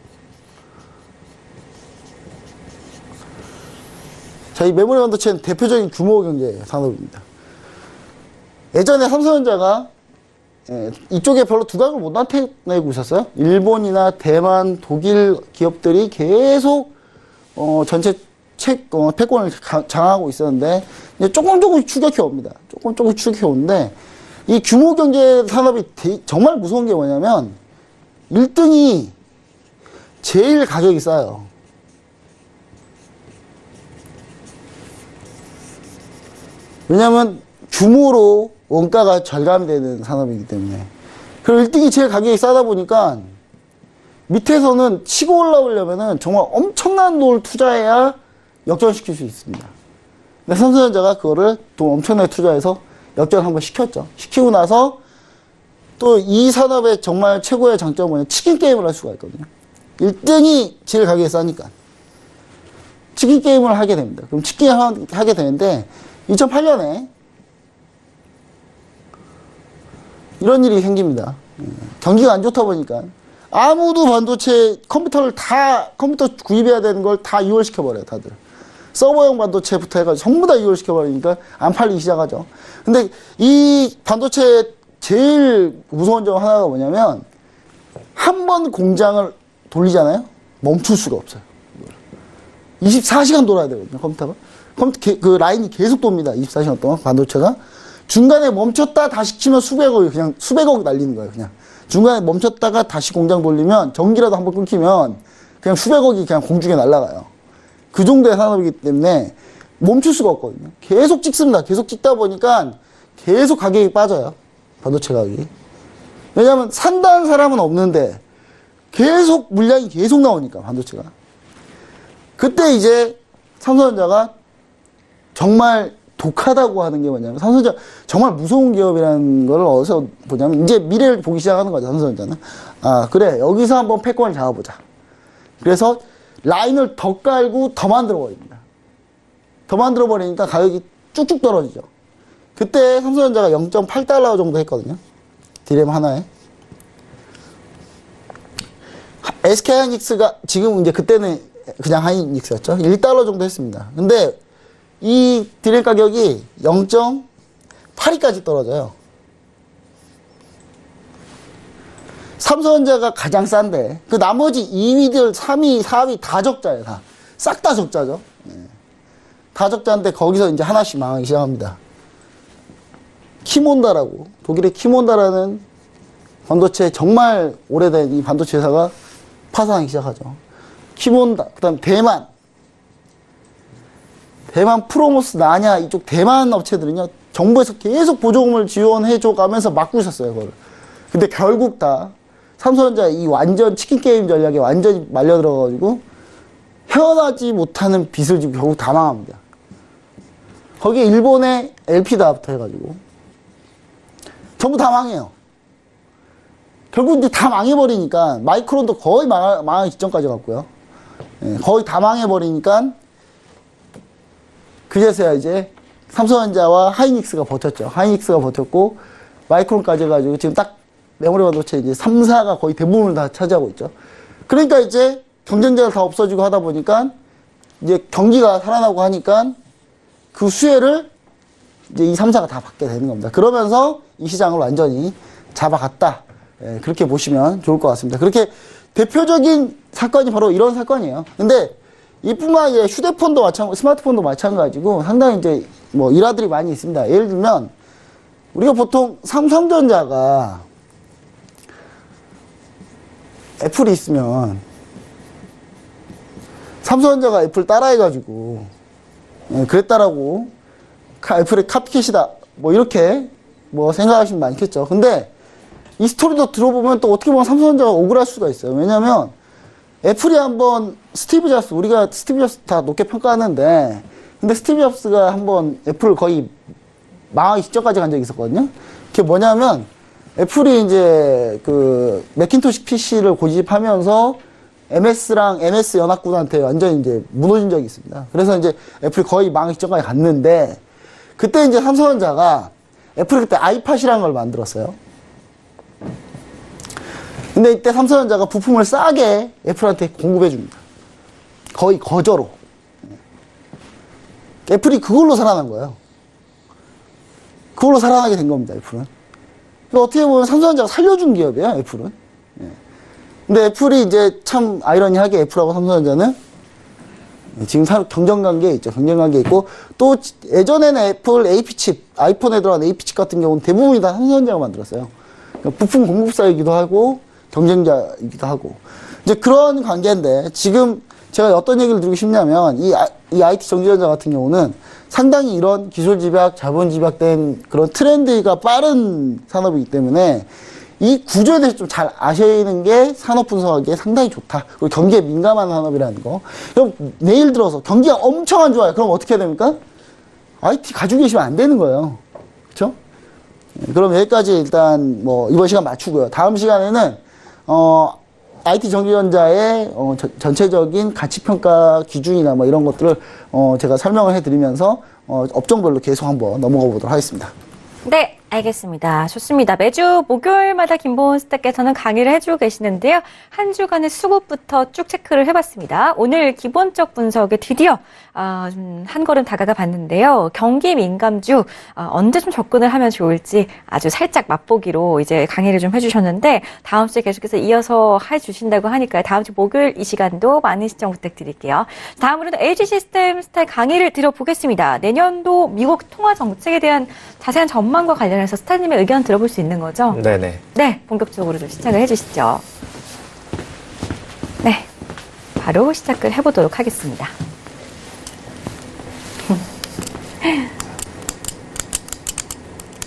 자, 이 메모리 반도체는 대표적인 규모 경제 산업입니다. 예전에 삼성전자가 이쪽에 별로 두각을 못 나타내고 있었어요. 일본이나 대만, 독일 기업들이 계속 전체 패권을 장악하고 있었는데 이제 조금씩 추격해 옵니다. 조금 추격해 오는데 이 규모 경제 산업이 정말 무서운 게 뭐냐면 1등이 제일 가격이 싸요. 왜냐하면 규모로 원가가 절감이 되는 산업이기 때문에. 그리고 1등이 제일 가격이 싸다 보니까 밑에서는 치고 올라오려면은 정말 엄청난 돈을 투자해야 역전시킬 수 있습니다. 근데 삼성전자가 그거를 돈 엄청나게 투자해서 역전 한번 시켰죠. 시키고 나서 또 이 산업의 정말 최고의 장점은 치킨 게임을 할 수가 있거든요. 1등이 제일 가격이 싸니까. 치킨 게임을 하게 됩니다. 그럼 치킨을 하게 되는데 2008년에 이런 일이 생깁니다. 경기가 안 좋다 보니까 아무도 반도체 컴퓨터 구입해야 되는 걸 다 이월시켜버려요, 다들. 서버용 반도체부터 해가지고 전부 다 이월시켜버리니까 안 팔리기 시작하죠. 근데 이 반도체 제일 무서운 점 하나가 뭐냐면 한 번 공장을 돌리잖아요? 멈출 수가 없어요. 24시간 돌아야 되거든요, 컴퓨터가. 그 라인이 계속 돕니다, 24시간 동안, 반도체가. 중간에 멈췄다 다시 치면 그냥 수백억이 날리는 거예요, 그냥. 중간에 멈췄다가 다시 공장 돌리면, 전기라도 한번 끊기면, 그냥 수백억이 그냥 공중에 날아가요. 그 정도의 산업이기 때문에 멈출 수가 없거든요. 계속 찍습니다. 계속 찍다 보니까 계속 가격이 빠져요, 반도체 가격이. 왜냐면 산다는 사람은 없는데, 계속 물량이 계속 나오니까, 반도체가. 그때 이제 삼성전자가 정말 독하다고 하는 게 뭐냐면, 삼성전자 정말 무서운 기업이라는 걸 어디서 보냐면, 이제 미래를 보기 시작하는 거죠, 삼성전자는. 아, 그래, 여기서 한번 패권을 잡아보자. 그래서 라인을 더 깔고 더 만들어버립니다. 더 만들어버리니까 가격이 쭉쭉 떨어지죠. 그때 삼성전자가 0.8달러 정도 했거든요, 디램 하나에. SK하이닉스가 지금 이제 그때는 그냥 하이닉스였죠. 1달러 정도 했습니다. 근데 이 디램 가격이 0.82까지 떨어져요. 삼성전자가 가장 싼데 그 나머지 2위들 3위, 4위 다 적자예요. 다. 싹 다 적자죠. 다 적자인데 거기서 이제 하나씩 망하기 시작합니다. 키몬다라고, 독일의 키몬다라는 반도체 정말 오래된 이 반도체 회사가 파산하기 시작하죠. 키몬다, 그 다음 대만 프로모스, 나냐, 이쪽 대만 업체들은요, 정부에서 계속 보조금을 지원해줘 가면서 막고 있었어요, 그거를. 근데 결국 다 삼성전자 이 완전 치킨 게임 전략에 완전히 말려들어가지고 헤어나지 못하는 빚을 지금 결국 다 망합니다. 거기에 일본의 LP다부터 해가지고 전부 다 망해요. 결국 이제 다 망해버리니까 마이크론도 거의 망하기 직전까지 갔고요. 거의 다 망해버리니까 그제서야 이제 삼성전자와 하이닉스가 버텼죠. 하이닉스가 버텼고 마이크론까지 해가지고 지금 딱 메모리 반도체 이제 3사가 거의 대부분을 다 차지하고 있죠. 그러니까 이제 경쟁자가 다 없어지고 하다 보니까 이제 경기가 살아나고 하니까 그 수혜를 이제 이 3사가 다 받게 되는 겁니다. 그러면서 이 시장을 완전히 잡아갔다. 그렇게 보시면 좋을 것 같습니다. 그렇게 대표적인 사건이 바로 이런 사건이에요. 근데 이뿐만 아니라 휴대폰도 스마트폰도 마찬가지고 상당히 이제 뭐 일화들이 많이 있습니다. 예를 들면 우리가 보통 삼성전자가 애플이 있으면 삼성전자가 애플 따라해가지고 그랬다라고 애플의 카피캣이다 뭐 이렇게 뭐 생각하시면 많겠죠. 근데 이 스토리도 들어보면 또 어떻게 보면 삼성전자가 억울할 수가 있어요. 왜냐면 애플이 한번 우리가 스티브 잡스 다 높게 평가하는데, 근데 스티브 잡스가 한번 애플 거의 망하기 직전까지 간 적이 있었거든요. 그게 뭐냐면 애플이 이제 그 매킨토시 PC를 고집하면서 MS랑 MS 연합군한테 완전히 이제 무너진 적이 있습니다. 그래서 이제 애플이 거의 망하기 직전까지 갔는데, 그때 이제 삼성전자가 애플이 그때 아이팟이라는 걸 만들었어요. 근데 이때 삼성전자가 부품을 싸게 애플한테 공급해 줍니다. 거의 거저로. 애플이 그걸로 살아난 거예요. 그걸로 살아나게 된 겁니다, 애플은. 그러니까 어떻게 보면 삼성전자가 살려준 기업이에요, 애플은. 근데 애플이 이제 참 아이러니하게 애플하고 삼성전자는 지금 경쟁관계에 있죠. 경쟁관계에 있고, 또 예전에는 애플 AP칩, 아이폰에 들어간 AP칩 같은 경우는 대부분이 다 삼성전자가 만들었어요. 그러니까 부품 공급사이기도 하고 경쟁자이기도 하고 이제 그런 관계인데, 지금 제가 어떤 얘기를 드리고 싶냐면 이 IT 전기전자 같은 경우는 상당히 이런 기술 집약, 자본 집약된 그런 트렌드가 빠른 산업이기 때문에 이 구조에 대해서 좀 잘 아시는 게 산업 분석하기에 상당히 좋다. 그리고 경기에 민감한 산업이라는 거. 그럼 내일 들어서 경기가 엄청 안 좋아요. 그럼 어떻게 해야 됩니까? IT 가지고 계시면 안 되는 거예요. 그렇죠? 그럼 여기까지 일단 뭐 이번 시간 마치고요. 다음 시간에는 IT 전기전자의 전체적인 가치평가 기준이나 뭐 이런 것들을 제가 설명을 해드리면서 업종별로 계속 한번 넘어가 보도록 하겠습니다. 네, 알겠습니다. 좋습니다. 매주 목요일마다 김보은 스타께서는 강의를 해주고 계시는데요. 한 주간의 수급부터 쭉 체크를 해봤습니다. 오늘 기본적 분석에 드디어 한 걸음 다가가 봤는데요. 경기 민감주 언제 좀 접근을 하면 좋을지 아주 살짝 맛보기로 이제 강의를 좀 해주셨는데 다음 주에 계속해서 이어서 해주신다고 하니까요. 다음 주 목요일 이 시간도 많은 시청 부탁드릴게요. 다음으로는 LG 시스템 스타의 강의를 들어보겠습니다. 내년도 미국 통화 정책에 대한 자세한 전망과 관련해서 스타님의 의견 들어볼 수 있는 거죠? 네네. 네, 본격적으로 좀 시작을 해주시죠. 네, 바로 시작을 해보도록 하겠습니다.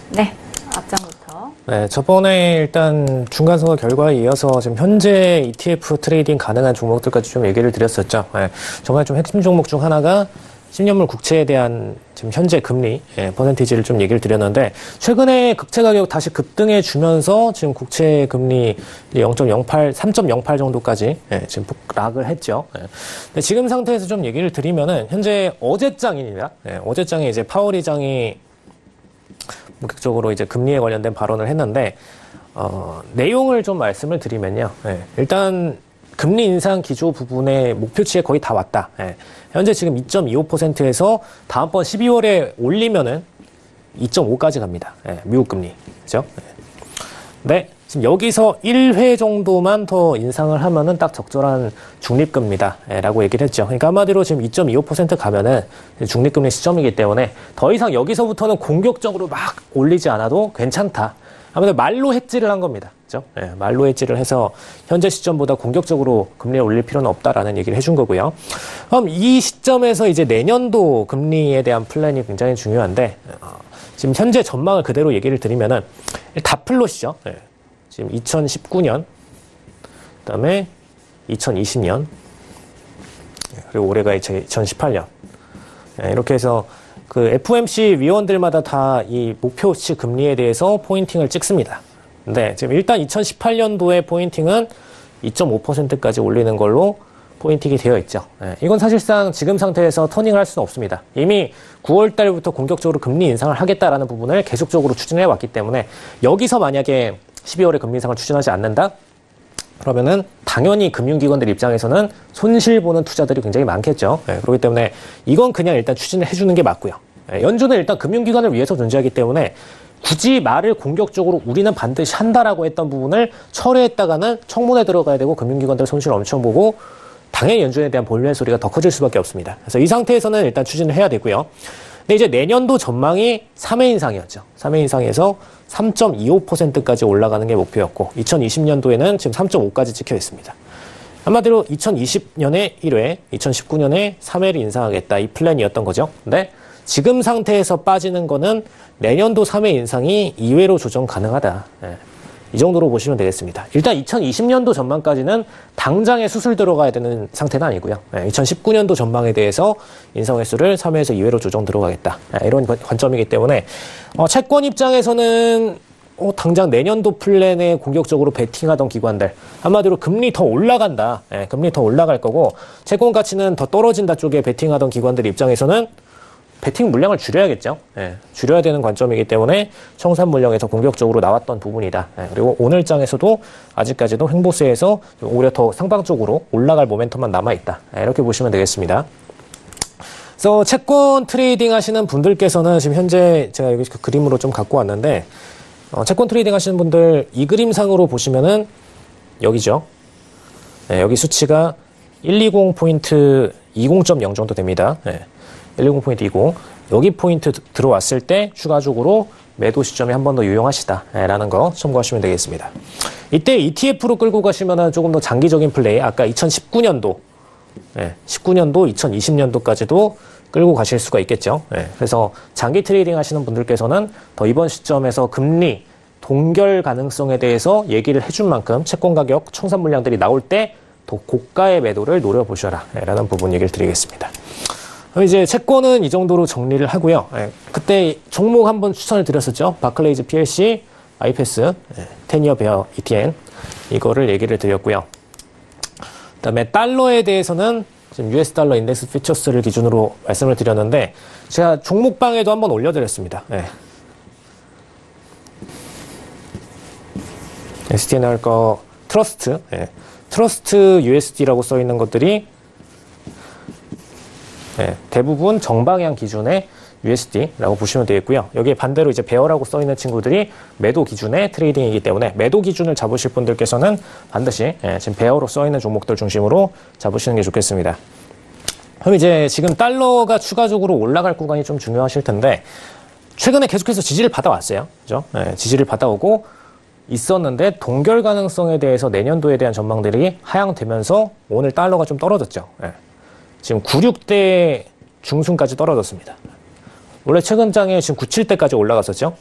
네, 앞장부터. 네, 저번에 일단 중간선거 결과에 이어서 지금 현재 ETF 트레이딩 가능한 종목들까지 좀 얘기를 드렸었죠. 네, 정말 좀 핵심 종목 중 하나가 10년물 국채에 대한 지금 현재 금리 퍼센티지를 좀 얘기를 드렸는데 최근에 국채 가격 다시 급등해 주면서 지금 국채 금리 0.08, 3.08 정도까지 지금 폭락을 했죠. 근데 지금 상태에서 좀 얘기를 드리면은 현재 어제장입니다. 어제장에 이제 파월 의장이 본격적으로 이제 금리에 관련된 발언을 했는데 내용을 좀 말씀을 드리면요. 일단 금리 인상 기조 부분의 목표치에 거의 다 왔다. 현재 지금 2.25%에서 다음번 12월에 올리면은 2.5까지 갑니다. 미국 금리. 그죠? 네. 지금 여기서 1회 정도만 더 인상을 하면은 딱 적절한 중립금리다. 라고 얘기를 했죠. 그러니까 한마디로 지금 2.25% 가면은 중립금리 시점이기 때문에 더 이상 여기서부터는 공격적으로 막 올리지 않아도 괜찮다. 아무래도 말로 해지를 한 겁니다. 그죠? 말로 해지를 해서 현재 시점보다 공격적으로 금리를 올릴 필요는 없다라는 얘기를 해준 거고요. 그럼 이 시점에서 이제 내년도 금리에 대한 플랜이 굉장히 중요한데, 지금 현재 전망을 그대로 얘기를 드리면은, 다플롯이죠. 지금 2019년, 그 다음에 2020년, 그리고 올해가 2018년. 이렇게 해서 그 FOMC 위원들마다 다 이 목표치 금리에 대해서 포인팅을 찍습니다. 근데 지금 일단 2018년도에 포인팅은 2.5%까지 올리는 걸로 포인팅이 되어 있죠. 이건 사실상 지금 상태에서 터닝을 할 수는 없습니다. 이미 9월 달부터 공격적으로 금리 인상을 하겠다라는 부분을 계속적으로 추진해 왔기 때문에 여기서 만약에 12월에 금리 인상을 추진하지 않는다? 그러면은 당연히 금융기관들 입장에서는 손실 보는 투자들이 굉장히 많겠죠. 그렇기 때문에 이건 그냥 일단 추진을 해주는 게 맞고요. 연준은 일단 금융기관을 위해서 존재하기 때문에 굳이 말을 공격적으로 우리는 반드시 한다라고 했던 부분을 철회했다가는 청문회 들어가야 되고 금융기관들 손실을 엄청 보고 당연히 연준에 대한 본연의 소리가 더 커질 수밖에 없습니다. 그래서 이 상태에서는 일단 추진을 해야 되고요. 근데 이제 내년도 전망이 3회 인상이었죠. 3회 인상에서 3.25%까지 올라가는 게 목표였고 2020년도에는 지금 3.5까지 찍혀 있습니다. 한마디로 2020년에 1회, 2019년에 3회를 인상하겠다 이 플랜이었던 거죠. 근데 지금 상태에서 빠지는 거는 내년도 3회 인상이 2회로 조정 가능하다. 이 정도로 보시면 되겠습니다. 일단 2020년도 전망까지는 당장에 수술 들어가야 되는 상태는 아니고요. 2019년도 전망에 대해서 인상 횟수를 3회에서 2회로 조정 들어가겠다. 이런 관점이기 때문에 채권 입장에서는 당장 내년도 플랜에 공격적으로 베팅하던 기관들 한마디로 금리 더 올라간다. 금리 더 올라갈 거고 채권 가치는 더 떨어진다 쪽에 베팅하던 기관들 입장에서는 베팅 물량을 줄여야겠죠. 줄여야 되는 관점이기 때문에 청산 물량에서 공격적으로 나왔던 부분이다. 그리고 오늘장에서도 아직까지도 횡보세에서 오히려 더 상방적으로 올라갈 모멘텀만 남아있다. 이렇게 보시면 되겠습니다. 그래서 채권 트레이딩 하시는 분들께서는 지금 현재 제가 여기 그 그림으로 좀 갖고 왔는데 채권 트레이딩 하시는 분들 이 그림상으로 보시면은 여기죠. 여기 수치가 120포인트 20.0 정도 됩니다. 120포인트 20. 여기 포인트 들어왔을 때 추가적으로 매도 시점에 한 번 더 유용하시다라는 거 참고하시면 되겠습니다. 이때 ETF로 끌고 가시면 조금 더 장기적인 플레이, 아까 2019년도, 19년도, 2020년도까지도 끌고 가실 수가 있겠죠. 그래서 장기 트레이딩 하시는 분들께서는 더 이번 시점에서 금리 동결 가능성에 대해서 얘기를 해준 만큼 채권 가격 청산 물량들이 나올 때 더 고가의 매도를 노려보셔라 라는 부분 얘기를 드리겠습니다. 이제 채권은 이 정도로 정리를 하고요. 그때 종목 한번 추천을 드렸었죠. 바클레이즈 PLC, 아이패스, 10이어 베어 ETN 이거를 얘기를 드렸고요. 그다음에 달러에 대해서는 지금 US 달러 인덱스 퓨처스를 기준으로 말씀을 드렸는데 제가 종목방에도 한번 올려드렸습니다. 네. STNR 거 트러스트, 네. 트러스트 USD라고 써 있는 것들이 네, 대부분 정방향 기준의 USD라고 보시면 되겠고요. 여기에 반대로 이제 베어라고 써 있는 친구들이 매도 기준의 트레이딩이기 때문에 매도 기준을 잡으실 분들께서는 반드시 지금 베어로 써 있는 종목들 중심으로 잡으시는 게 좋겠습니다. 그럼 이제 지금 달러가 추가적으로 올라갈 구간이 좀 중요하실 텐데 최근에 계속해서 지지를 받아왔어요. 그죠? 지지를 받아오고 있었는데 동결 가능성에 대해서 내년도에 대한 전망들이 하향되면서 오늘 달러가 좀 떨어졌죠. 지금 96대 중순까지 떨어졌습니다. 원래 최근 장에 지금 97대까지 올라갔었죠.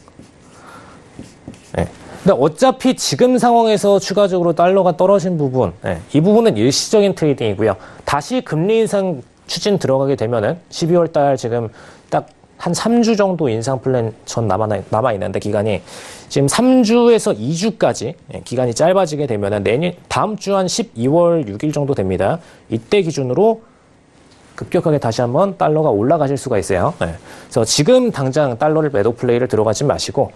근데 어차피 지금 상황에서 추가적으로 달러가 떨어진 부분, 이 부분은 일시적인 트레이딩이고요. 다시 금리 인상 추진 들어가게 되면은 12월 달 지금 딱 한 3주 정도 인상 플랜 전 남아있는데 기간이 지금 3주에서 2주까지 기간이 짧아지게 되면은 다음 주 한 12월 6일 정도 됩니다. 이때 기준으로 급격하게 다시 한번 달러가 올라가실 수가 있어요. 그래서 지금 당장 달러를 매도 플레이를 들어가지 마시고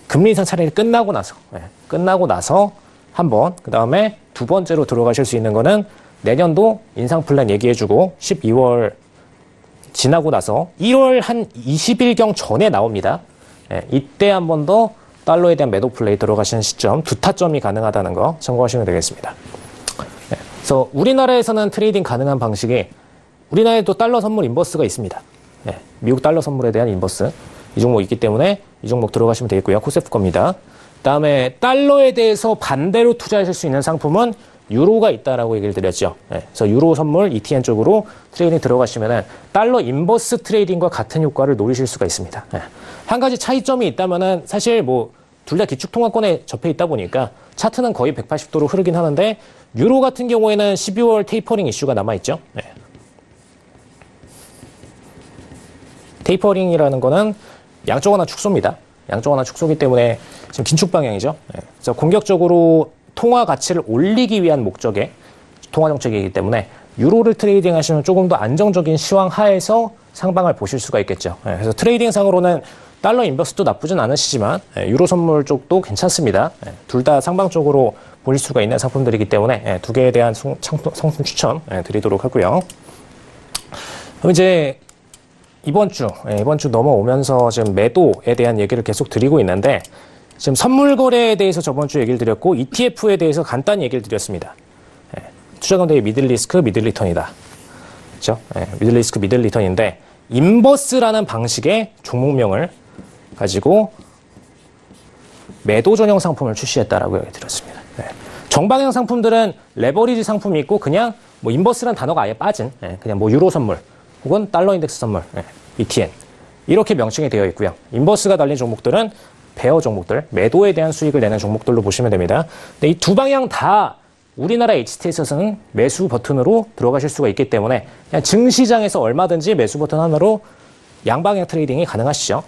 금리 인상 차례가 끝나고 나서 한번 그 다음에 두 번째로 들어가실 수 있는 거는 내년도 인상 플랜 얘기해주고 12월 지나고 나서 1월 한 20일경 전에 나옵니다. 이때 한 번 더 달러에 대한 매도 플레이 들어가시는 시점 두 타점이 가능하다는 거 참고하시면 되겠습니다. 그래서 우리나라에서는 트레이딩 가능한 방식이 우리나라에도 달러 선물 인버스가 있습니다. 미국 달러 선물에 대한 인버스 이 종목 있기 때문에 이 종목 들어가시면 되겠고요. 코세프 겁니다. 그다음에 달러에 대해서 반대로 투자하실 수 있는 상품은 유로가 있다라고 얘기를 드렸죠. 그래서 유로 선물 ETN 쪽으로 트레이딩 들어가시면은 달러 인버스 트레이딩과 같은 효과를 노리실 수가 있습니다. 한 가지 차이점이 있다면은 사실 뭐 둘 다 기축통화권에 접해 있다 보니까 차트는 거의 180도로 흐르긴 하는데 유로 같은 경우에는 12월 테이퍼링 이슈가 남아 있죠. 테이퍼링이라는 거는 양쪽 하나 축소입니다. 양쪽 하나 축소기 때문에 지금 긴축 방향이죠. 그래서 공격적으로 통화 가치를 올리기 위한 목적의 통화 정책이기 때문에 유로를 트레이딩 하시면 조금 더 안정적인 시황 하에서 상방을 보실 수가 있겠죠. 그래서 트레이딩 상으로는 달러 인버스도 나쁘진 않으시지만 유로 선물 쪽도 괜찮습니다. 둘 다 상방 쪽으로 보실 수가 있는 상품들이기 때문에 두 개에 대한 상품 추천 드리도록 하고요. 그럼 이제 이번 주 넘어오면서 지금 매도에 대한 얘기를 계속 드리고 있는데 지금 선물 거래에 대해서 저번 주 얘기를 드렸고 ETF에 대해서 간단히 얘기를 드렸습니다. 투자금대의 미들 리스크, 미들 리턴이다. 그렇죠? 미들 리스크, 미들 리턴인데 인버스라는 방식의 종목명을 가지고 매도 전용 상품을 출시했다라고 얘기 드렸습니다. 정방향 상품들은 레버리지 상품이 있고 그냥 뭐 인버스라는 단어가 아예 빠진 그냥 뭐 유로 선물 혹은 달러 인덱스 선물, ETN 이렇게 명칭이 되어 있고요. 인버스가 달린 종목들은 베어 종목들, 매도에 대한 수익을 내는 종목들로 보시면 됩니다. 근데 이 두 방향 다 우리나라 HTS에서는 매수 버튼으로 들어가실 수가 있기 때문에 그냥 증시장에서 얼마든지 매수 버튼 하나로 양방향 트레이딩이 가능하시죠.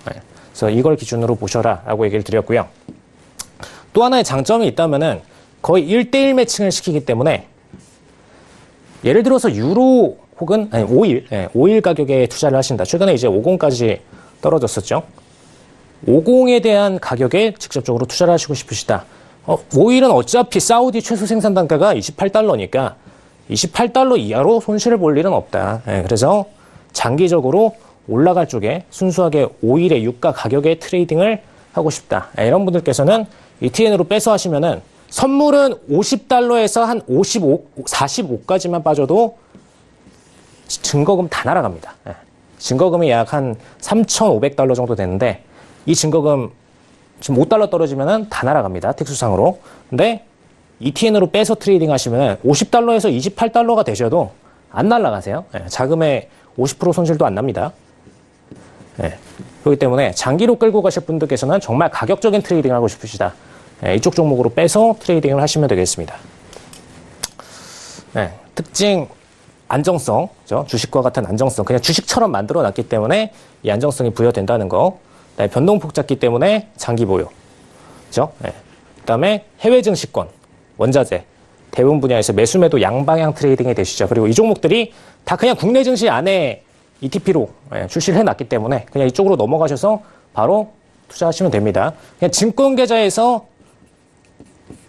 그래서 이걸 기준으로 보셔라 라고 얘기를 드렸고요. 또 하나의 장점이 있다면은 거의 1대1 매칭을 시키기 때문에 예를 들어서 유로 혹은 오일 가격에 투자를 하신다. 최근에 이제 50까지 떨어졌었죠. 50에 대한 가격에 직접적으로 투자를 하시고 싶으시다. 오일은 어차피 사우디 최소 생산 단가가 28달러니까 28달러 이하로 손실을 볼 일은 없다. 그래서 장기적으로 올라갈 쪽에 순수하게 오일의 유가 가격의 트레이딩을 하고 싶다. 이런 분들께서는 ETN으로 빼서 하시면은 선물은 50달러에서 한 45까지만 빠져도 증거금 다 날아갑니다. 증거금이 약 한 3,500달러 정도 되는데 이 증거금 지금 5달러 떨어지면은 다 날아갑니다. 특수상으로. 근데 ETN으로 빼서 트레이딩 하시면은 50달러에서 28달러가 되셔도 안 날아가세요. 자금의 50% 손실도 안 납니다. 그렇기 때문에 장기로 끌고 가실 분들께서는 정말 가격적인 트레이딩을 하고 싶으시다. 이쪽 종목으로 빼서 트레이딩을 하시면 되겠습니다. 특징 안정성, 그렇죠? 주식과 같은 안정성, 그냥 주식처럼 만들어놨기 때문에 이 안정성이 부여된다는 거. 변동폭 작기 때문에 장기 보유, 그렇죠? 그다음에 해외 증시권, 원자재 대부분 분야에서 매수매도 양방향 트레이딩이 되시죠. 그리고 이 종목들이 다 그냥 국내 증시 안에 ETP로 출시를 해놨기 때문에 그냥 이쪽으로 넘어가셔서 바로 투자하시면 됩니다. 그냥 증권 계좌에서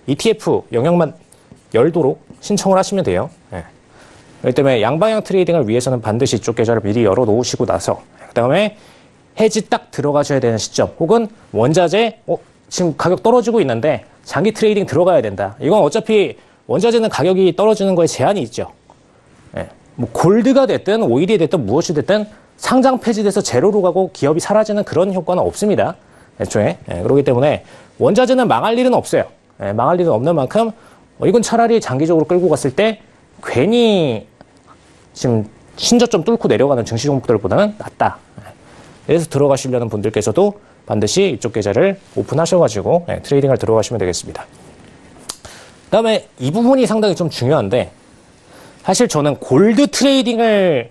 ETF 영역만 열도록 신청을 하시면 돼요. 그렇기 때문에 양방향 트레이딩을 위해서는 반드시 이쪽 계좌를 미리 열어 놓으시고 나서 그 다음에 해지 딱 들어가셔야 되는 시점 혹은 원자재 지금 가격 떨어지고 있는데 장기 트레이딩 들어가야 된다. 이건 어차피 원자재는 가격이 떨어지는 거에 제한이 있죠. 뭐 골드가 됐든 오일이 됐든 무엇이 됐든 상장 폐지돼서 제로로 가고 기업이 사라지는 그런 효과는 없습니다. 애초에. 그렇기 때문에 원자재는 망할 일은 없어요. 망할 일은 없는 만큼 이건 차라리 장기적으로 끌고 갔을 때 괜히 지금 신저점 뚫고 내려가는 증시 종목들보다는 낫다. 그래서 들어가시려는 분들께서도 반드시 이쪽 계좌를 오픈하셔가지고 트레이딩을 들어가시면 되겠습니다. 그 다음에 이 부분이 상당히 좀 중요한데 사실 저는 골드 트레이딩을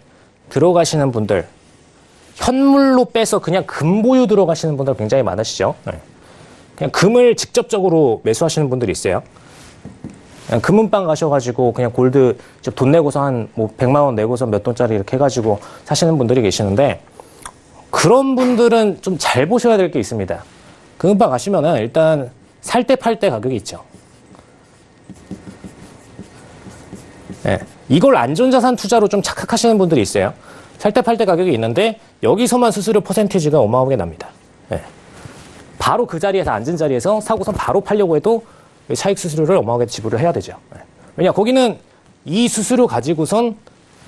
들어가시는 분들 현물로 빼서 그냥 금 보유 들어가시는 분들 굉장히 많으시죠. 그냥 금을 직접적으로 매수하시는 분들이 있어요. 그냥 금은방 가셔가지고 그냥 골드 돈 내고서 한 뭐 100만 원 내고서 몇 돈짜리 이렇게 해가지고 사시는 분들이 계시는데 그런 분들은 좀 잘 보셔야 될 게 있습니다. 금은방 가시면은 일단 살 때 팔 때 가격이 있죠. 이걸 안전자산 투자로 좀 착각하시는 분들이 있어요. 살 때 팔 때 가격이 있는데 여기서만 수수료 퍼센티지가 어마어마하게 납니다. 바로 그 자리에서 앉은 자리에서 사고선 바로 팔려고 해도 차익 수수료를 어마어마하게 지불을 해야 되죠. 왜냐 거기는 이 수수료 가지고선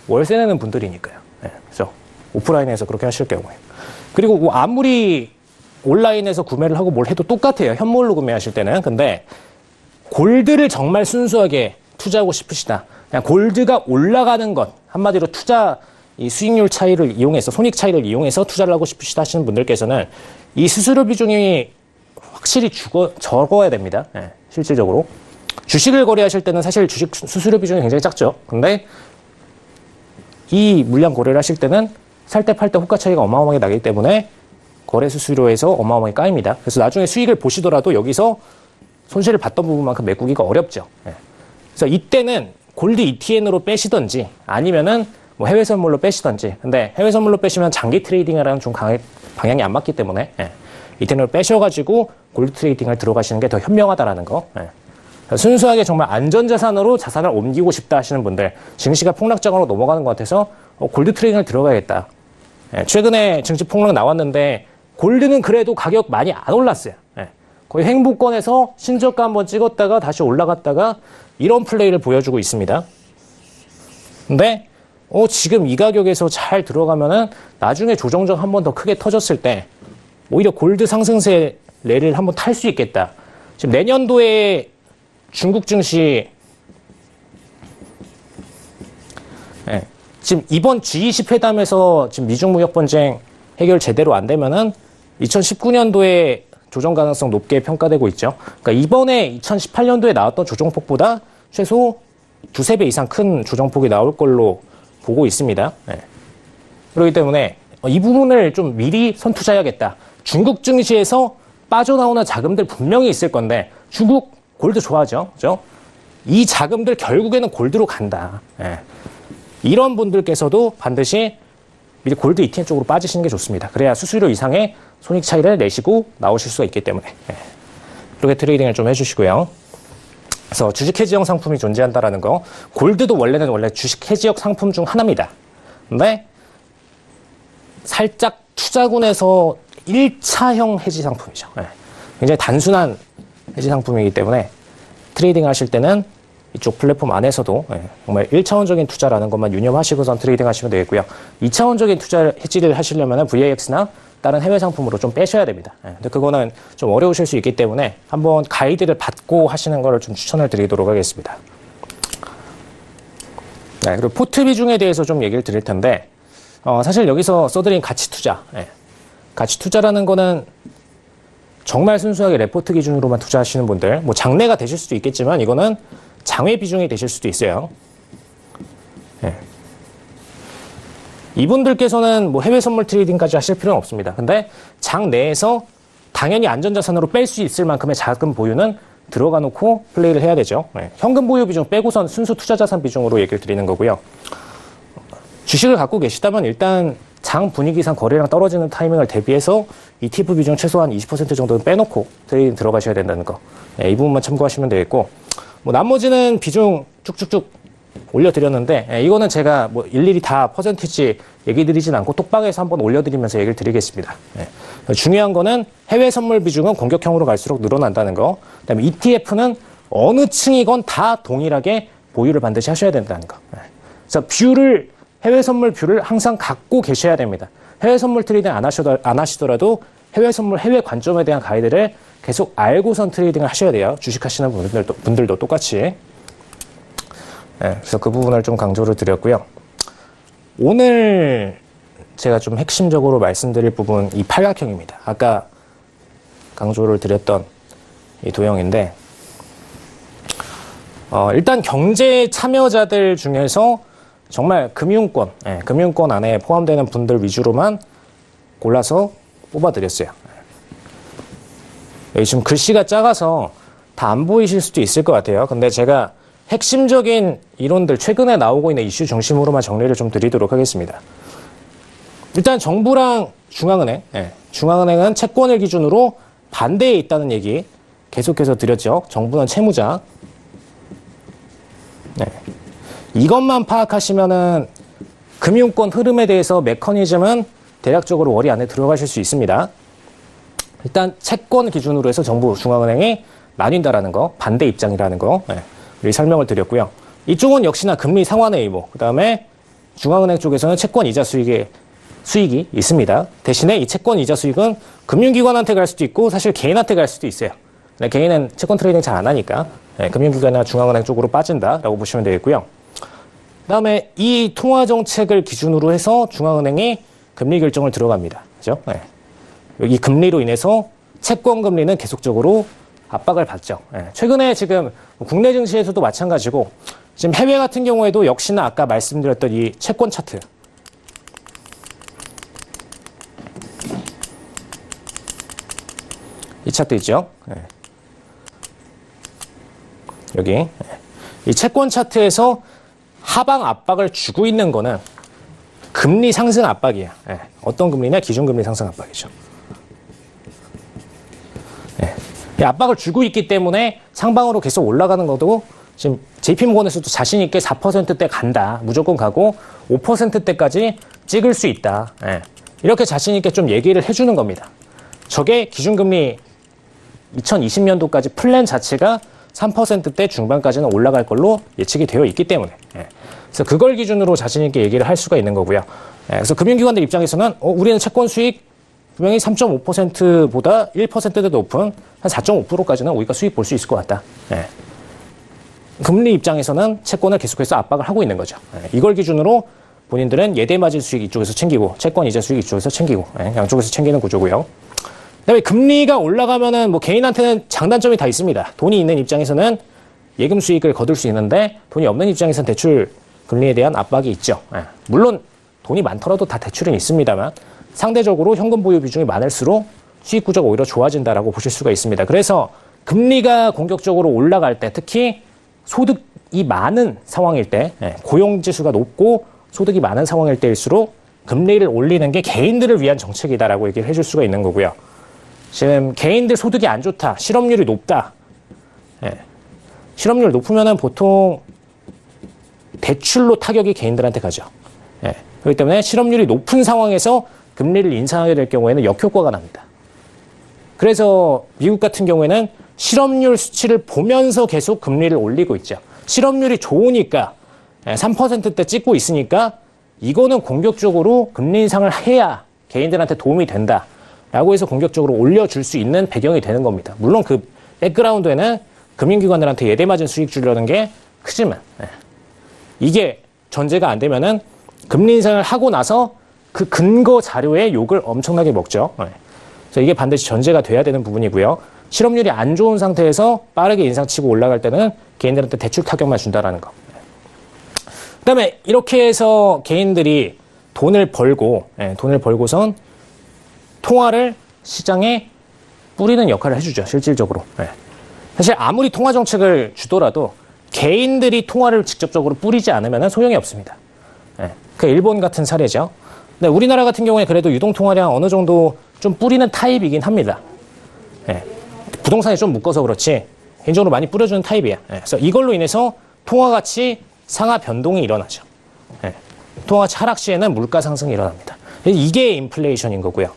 월세 내는 분들이니까요. 그래서 오프라인에서 그렇게 하실 경우에 그리고 뭐 아무리 온라인에서 구매를 하고 뭘 해도 똑같아요. 현물로 구매하실 때는. 근데 골드를 정말 순수하게 투자하고 싶으시다. 그냥 골드가 올라가는 것 한마디로 투자 이 수익률 차이를 이용해서 손익 차이를 이용해서 투자를 하고 싶으시다 하시는 분들께서는 이 수수료 비중이 확실히 적어야 됩니다. 실질적으로 주식을 거래하실 때는 사실 주식 수수료 비중이 굉장히 작죠. 근데 이 물량 거래를 하실 때는 살 때 팔 때 호가 차이가 어마어마하게 나기 때문에 거래 수수료에서 어마어마하게 까입니다. 그래서 나중에 수익을 보시더라도 여기서 손실을 봤던 부분만큼 메꾸기가 어렵죠. 그래서 이때는 골드 ETN으로 빼시던지 아니면은 뭐 해외 선물로 빼시던지. 근데 해외 선물로 빼시면 장기 트레이딩이라는 좀 방향이 안 맞기 때문에 ETN으로 빼셔가지고 골드 트레이딩을 들어가시는 게 더 현명하다라는 거. 순수하게 정말 안전자산으로 자산을 옮기고 싶다 하시는 분들, 증시가 폭락장으로 넘어가는 것 같아서 골드 트레이딩을 들어가야겠다. 최근에 증시 폭락 나왔는데 골드는 그래도 가격 많이 안 올랐어요. 거의 횡보권에서 신저가 한번 찍었다가 다시 올라갔다가 이런 플레이를 보여주고 있습니다. 근데 지금 이 가격에서 잘 들어가면은 나중에 조정적 한 번 더 크게 터졌을 때 오히려 골드 상승세 레를 한번 탈 수 있겠다. 지금 내년도에 중국 증시 지금 이번 G20 회담에서 지금 미중 무역 분쟁 해결 제대로 안 되면은 2019년도에 조정 가능성 높게 평가되고 있죠. 그러니까 이번에 2018년도에 나왔던 조정폭보다 최소 2~3배 이상 큰 조정폭이 나올 걸로 보고 있습니다. 그렇기 때문에 이 부분을 좀 미리 선투자해야겠다. 중국 증시에서 빠져나오는 자금들 분명히 있을 건데 중국 골드 좋아하죠. 그죠? 이 자금들 결국에는 골드로 간다. 이런 분들께서도 반드시 미리 골드 ETF 쪽으로 빠지시는 게 좋습니다. 그래야 수수료 이상의 손익 차이를 내시고 나오실 수가 있기 때문에 그렇게 트레이딩을 좀 해주시고요. 그래서 주식 해지형 상품이 존재한다라는 거, 골드도 원래 주식 해지형 상품 중 하나입니다. 근데 살짝 투자군에서 1차형 해지 상품이죠. 굉장히 단순한 해지 상품이기 때문에 트레이딩 하실 때는 이쪽 플랫폼 안에서도 정말 1차원적인 투자라는 것만 유념하시고선 트레이딩 하시면 되겠고요. 2차원적인 투자 해지를 하시려면 VIX나 다른 해외 상품으로 좀 빼셔야 됩니다. 근데 그거는 좀 어려우실 수 있기 때문에 한번 가이드를 받고 하시는 거를 좀 추천을 드리도록 하겠습니다. 그리고 포트 비중에 대해서 좀 얘기를 드릴 텐데 사실 여기서 써드린 가치 투자. 가치 투자라는 거는 정말 순수하게 레포트 기준으로만 투자하시는 분들, 뭐 장래가 되실 수도 있겠지만 이거는 장외 비중이 되실 수도 있어요. 이분들께서는 뭐 해외 선물 트레이딩까지 하실 필요는 없습니다. 근데 장 내에서 당연히 안전자산으로 뺄 수 있을 만큼의 자금 보유는 들어가 놓고 플레이를 해야 되죠. 현금 보유 비중 빼고선 순수 투자 자산 비중으로 얘기를 드리는 거고요. 주식을 갖고 계시다면 일단 장 분위기상 거래량 떨어지는 타이밍을 대비해서 ETF 비중 최소한 20% 정도는 빼놓고 트레이딩 들어가셔야 된다는 거. 이 부분만 참고하시면 되겠고, 뭐 나머지는 비중 쭉쭉쭉 올려드렸는데, 이거는 제가 뭐 일일이 다 퍼센티지 얘기 드리진 않고 톡방에서 한번 올려드리면서 얘기를 드리겠습니다. 중요한 거는 해외 선물 비중은 공격형으로 갈수록 늘어난다는 거. 그다음에 ETF는 어느 층이건 다 동일하게 보유를 반드시 하셔야 된다는 거. 그래서 해외 선물 뷰를 항상 갖고 계셔야 됩니다. 해외 선물 트레이딩 안 하시더라도 해외 선물, 해외 관점에 대한 가이드를 계속 알고선 트레이딩을 하셔야 돼요. 주식하시는 분들도 똑같이. 그래서 그 부분을 좀 강조를 드렸고요. 오늘 제가 좀 핵심적으로 말씀드릴 부분, 이 팔각형입니다. 아까 강조를 드렸던 이 도형인데, 일단 경제 참여자들 중에서 정말 금융권 안에 포함되는 분들 위주로만 골라서 뽑아드렸어요. 여기 지금 글씨가 작아서 다 안 보이실 수도 있을 것 같아요. 근데 제가 핵심적인 이론들, 최근에 나오고 있는 이슈 중심으로만 정리를 좀 드리도록 하겠습니다. 일단 정부랑 중앙은행은 채권을 기준으로 반대에 있다는 얘기 계속해서 드렸죠. 정부는 채무자. 이것만 파악하시면은 금융권 흐름에 대해서 메커니즘은 대략적으로 머리 안에 들어가실 수 있습니다. 일단 채권 기준으로 해서 정부, 중앙은행이 나뉜다라는 거, 반대 입장이라는 거 우리 설명을 드렸고요. 이쪽은 역시나 금리 상환의 의무, 그 다음에 중앙은행 쪽에서는 채권 이자 수익이 있습니다. 대신에 이 채권 이자 수익은 금융기관한테 갈 수도 있고 사실 개인한테 갈 수도 있어요. 개인은 채권 트레이딩 잘 안 하니까 금융기관이나 중앙은행 쪽으로 빠진다라고 보시면 되겠고요. 그 다음에 이 통화정책을 기준으로 해서 중앙은행이 금리 결정을 들어갑니다. 그죠? 여기 금리로 인해서 채권 금리는 계속적으로 압박을 받죠. 최근에 지금 국내 증시에서도 마찬가지고 지금 해외 같은 경우에도 역시나 아까 말씀드렸던 이 채권 차트. 이 차트 있죠? 여기. 이 채권 차트에서 하방 압박을 주고 있는 거는 금리 상승 압박이에요. 어떤 금리냐? 기준금리 상승 압박이죠. 이 압박을 주고 있기 때문에 상방으로 계속 올라가는 것도 지금 JP모건에서도 자신 있게 4%대 간다. 무조건 가고 5%대까지 찍을 수 있다. 이렇게 자신 있게 좀 얘기를 해주는 겁니다. 저게 기준금리 2020년도까지 플랜 자체가 3%대 중반까지는 올라갈 걸로 예측이 되어 있기 때문에. 그래서 그걸 기준으로 자신 있게 얘기를 할 수가 있는 거고요. 그래서 금융기관들 입장에서는 우리는 채권 수익 분명히 3.5%보다 1%대 높은 한 4.5%까지는 우리가 수익 볼 수 있을 것 같다. 금리 입장에서는 채권을 계속해서 압박을 하고 있는 거죠. 이걸 기준으로 본인들은 예대마진 수익 이쪽에서 챙기고 채권 이자 수익 이쪽에서 챙기고 양쪽에서 챙기는 구조고요. 그다음에 금리가 올라가면은 뭐 개인한테는 장단점이 다 있습니다. 돈이 있는 입장에서는 예금 수익을 거둘 수 있는데 돈이 없는 입장에서는 대출 금리에 대한 압박이 있죠. 물론 돈이 많더라도 다 대출은 있습니다만 상대적으로 현금 보유 비중이 많을수록 수익 구조가 오히려 좋아진다라고 보실 수가 있습니다. 그래서 금리가 공격적으로 올라갈 때, 특히 소득이 많은 상황일 때, 고용지수가 높고 소득이 많은 상황일 때일수록 금리를 올리는 게 개인들을 위한 정책이다라고 얘기를 해줄 수가 있는 거고요. 지금 개인들 소득이 안 좋다, 실업률이 높다. 실업률 높으면은 보통 대출로 타격이 개인들한테 가죠. 그렇기 때문에 실업률이 높은 상황에서 금리를 인상하게 될 경우에는 역효과가 납니다. 그래서 미국 같은 경우에는 실업률 수치를 보면서 계속 금리를 올리고 있죠. 실업률이 좋으니까 3%대 찍고 있으니까 이거는 공격적으로 금리 인상을 해야 개인들한테 도움이 된다라고 해서 공격적으로 올려줄 수 있는 배경이 되는 겁니다. 물론 그 백그라운드에는 금융기관들한테 예대마진 수익 주려는 게 크지만 이게 전제가 안 되면은 금리 인상을 하고 나서 그 근거 자료에 욕을 엄청나게 먹죠. 그래서 이게 반드시 전제가 돼야 되는 부분이고요. 실업률이 안 좋은 상태에서 빠르게 인상치고 올라갈 때는 개인들한테 대출 타격만 준다라는 거. 그다음에 이렇게 해서 개인들이 돈을 벌고선 통화를 시장에 뿌리는 역할을 해주죠. 실질적으로. 사실 아무리 통화 정책을 주더라도 개인들이 통화를 직접적으로 뿌리지 않으면 소용이 없습니다. 예, 그 일본 같은 사례죠. 근데 우리나라 같은 경우에 그래도 유동통화량 어느 정도 좀 뿌리는 타입이긴 합니다. 예, 부동산에 좀 묶어서 그렇지 개인적으로 많이 뿌려주는 타입이에요. 예, 그래서 이걸로 인해서 통화가치 상하 변동이 일어나죠. 예, 통화가치 하락 시에는 물가 상승이 일어납니다. 이게 인플레이션인 거고요.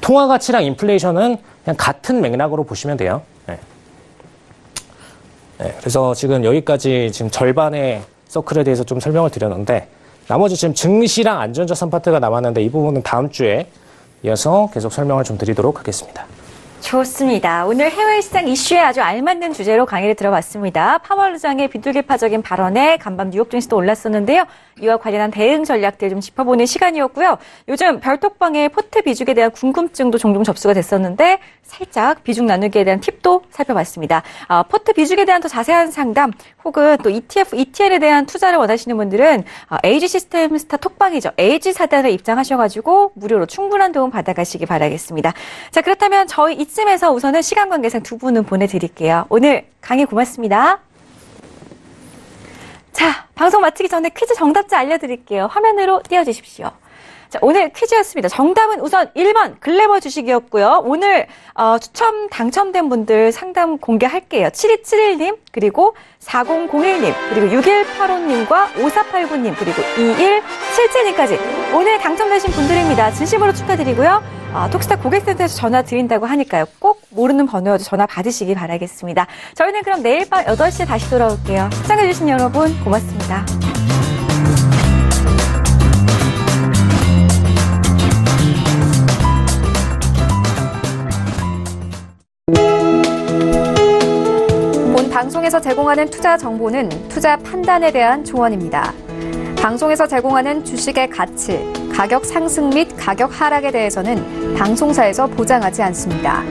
통화가치랑 인플레이션은 그냥 같은 맥락으로 보시면 돼요. 예. 예, 그래서 지금 여기까지 지금 절반의 서클에 대해서 좀 설명을 드렸는데 나머지 지금 증시랑 안전자산 파트가 남았는데 이 부분은 다음 주에 이어서 계속 설명을 좀 드리도록 하겠습니다. 좋습니다. 오늘 해외 시장 이슈에 아주 알맞는 주제로 강의를 들어봤습니다. 파월 의장의 비둘기파적인 발언에 간밤 뉴욕 증시도 올랐었는데요. 이와 관련한 대응 전략들 좀 짚어보는 시간이었고요. 요즘 별톡방의 포트 비중에 대한 궁금증도 종종 접수가 됐었는데 살짝 비중 나누기에 대한 팁도 살펴봤습니다. 포트 비중에 대한 더 자세한 상담 혹은 또 ETF, ETN에 대한 투자를 원하시는 분들은 AG 시스템스타 톡방이죠. AG 사단에 입장하셔가지고 무료로 충분한 도움 받아가시기 바라겠습니다. 자, 그렇다면 저희 이쯤에서 우선은 시간 관계상 두 분은 보내드릴게요. 오늘 강의 고맙습니다. 자, 방송 마치기 전에 퀴즈 정답자 알려드릴게요. 화면으로 띄워주십시오. 자, 오늘 퀴즈였습니다. 정답은 우선 1번 글래머 주식이었고요. 오늘 추첨 당첨된 분들 상담 공개할게요. 7271님, 그리고 4001님, 그리고 6185님과 5489님, 그리고 2177님까지 오늘 당첨되신 분들입니다. 진심으로 축하드리고요. 톡스타 고객센터에서 전화 드린다고 하니까요. 꼭 모르는 번호여도 전화 받으시기 바라겠습니다. 저희는 그럼 내일 밤 8시에 다시 돌아올게요. 시청해주신 여러분 고맙습니다. 본 방송에서 제공하는 투자 정보는 투자 판단에 대한 조언입니다. 방송에서 제공하는 주식의 가치, 가격 상승 및 가격 하락에 대해서는 방송사에서 보장하지 않습니다.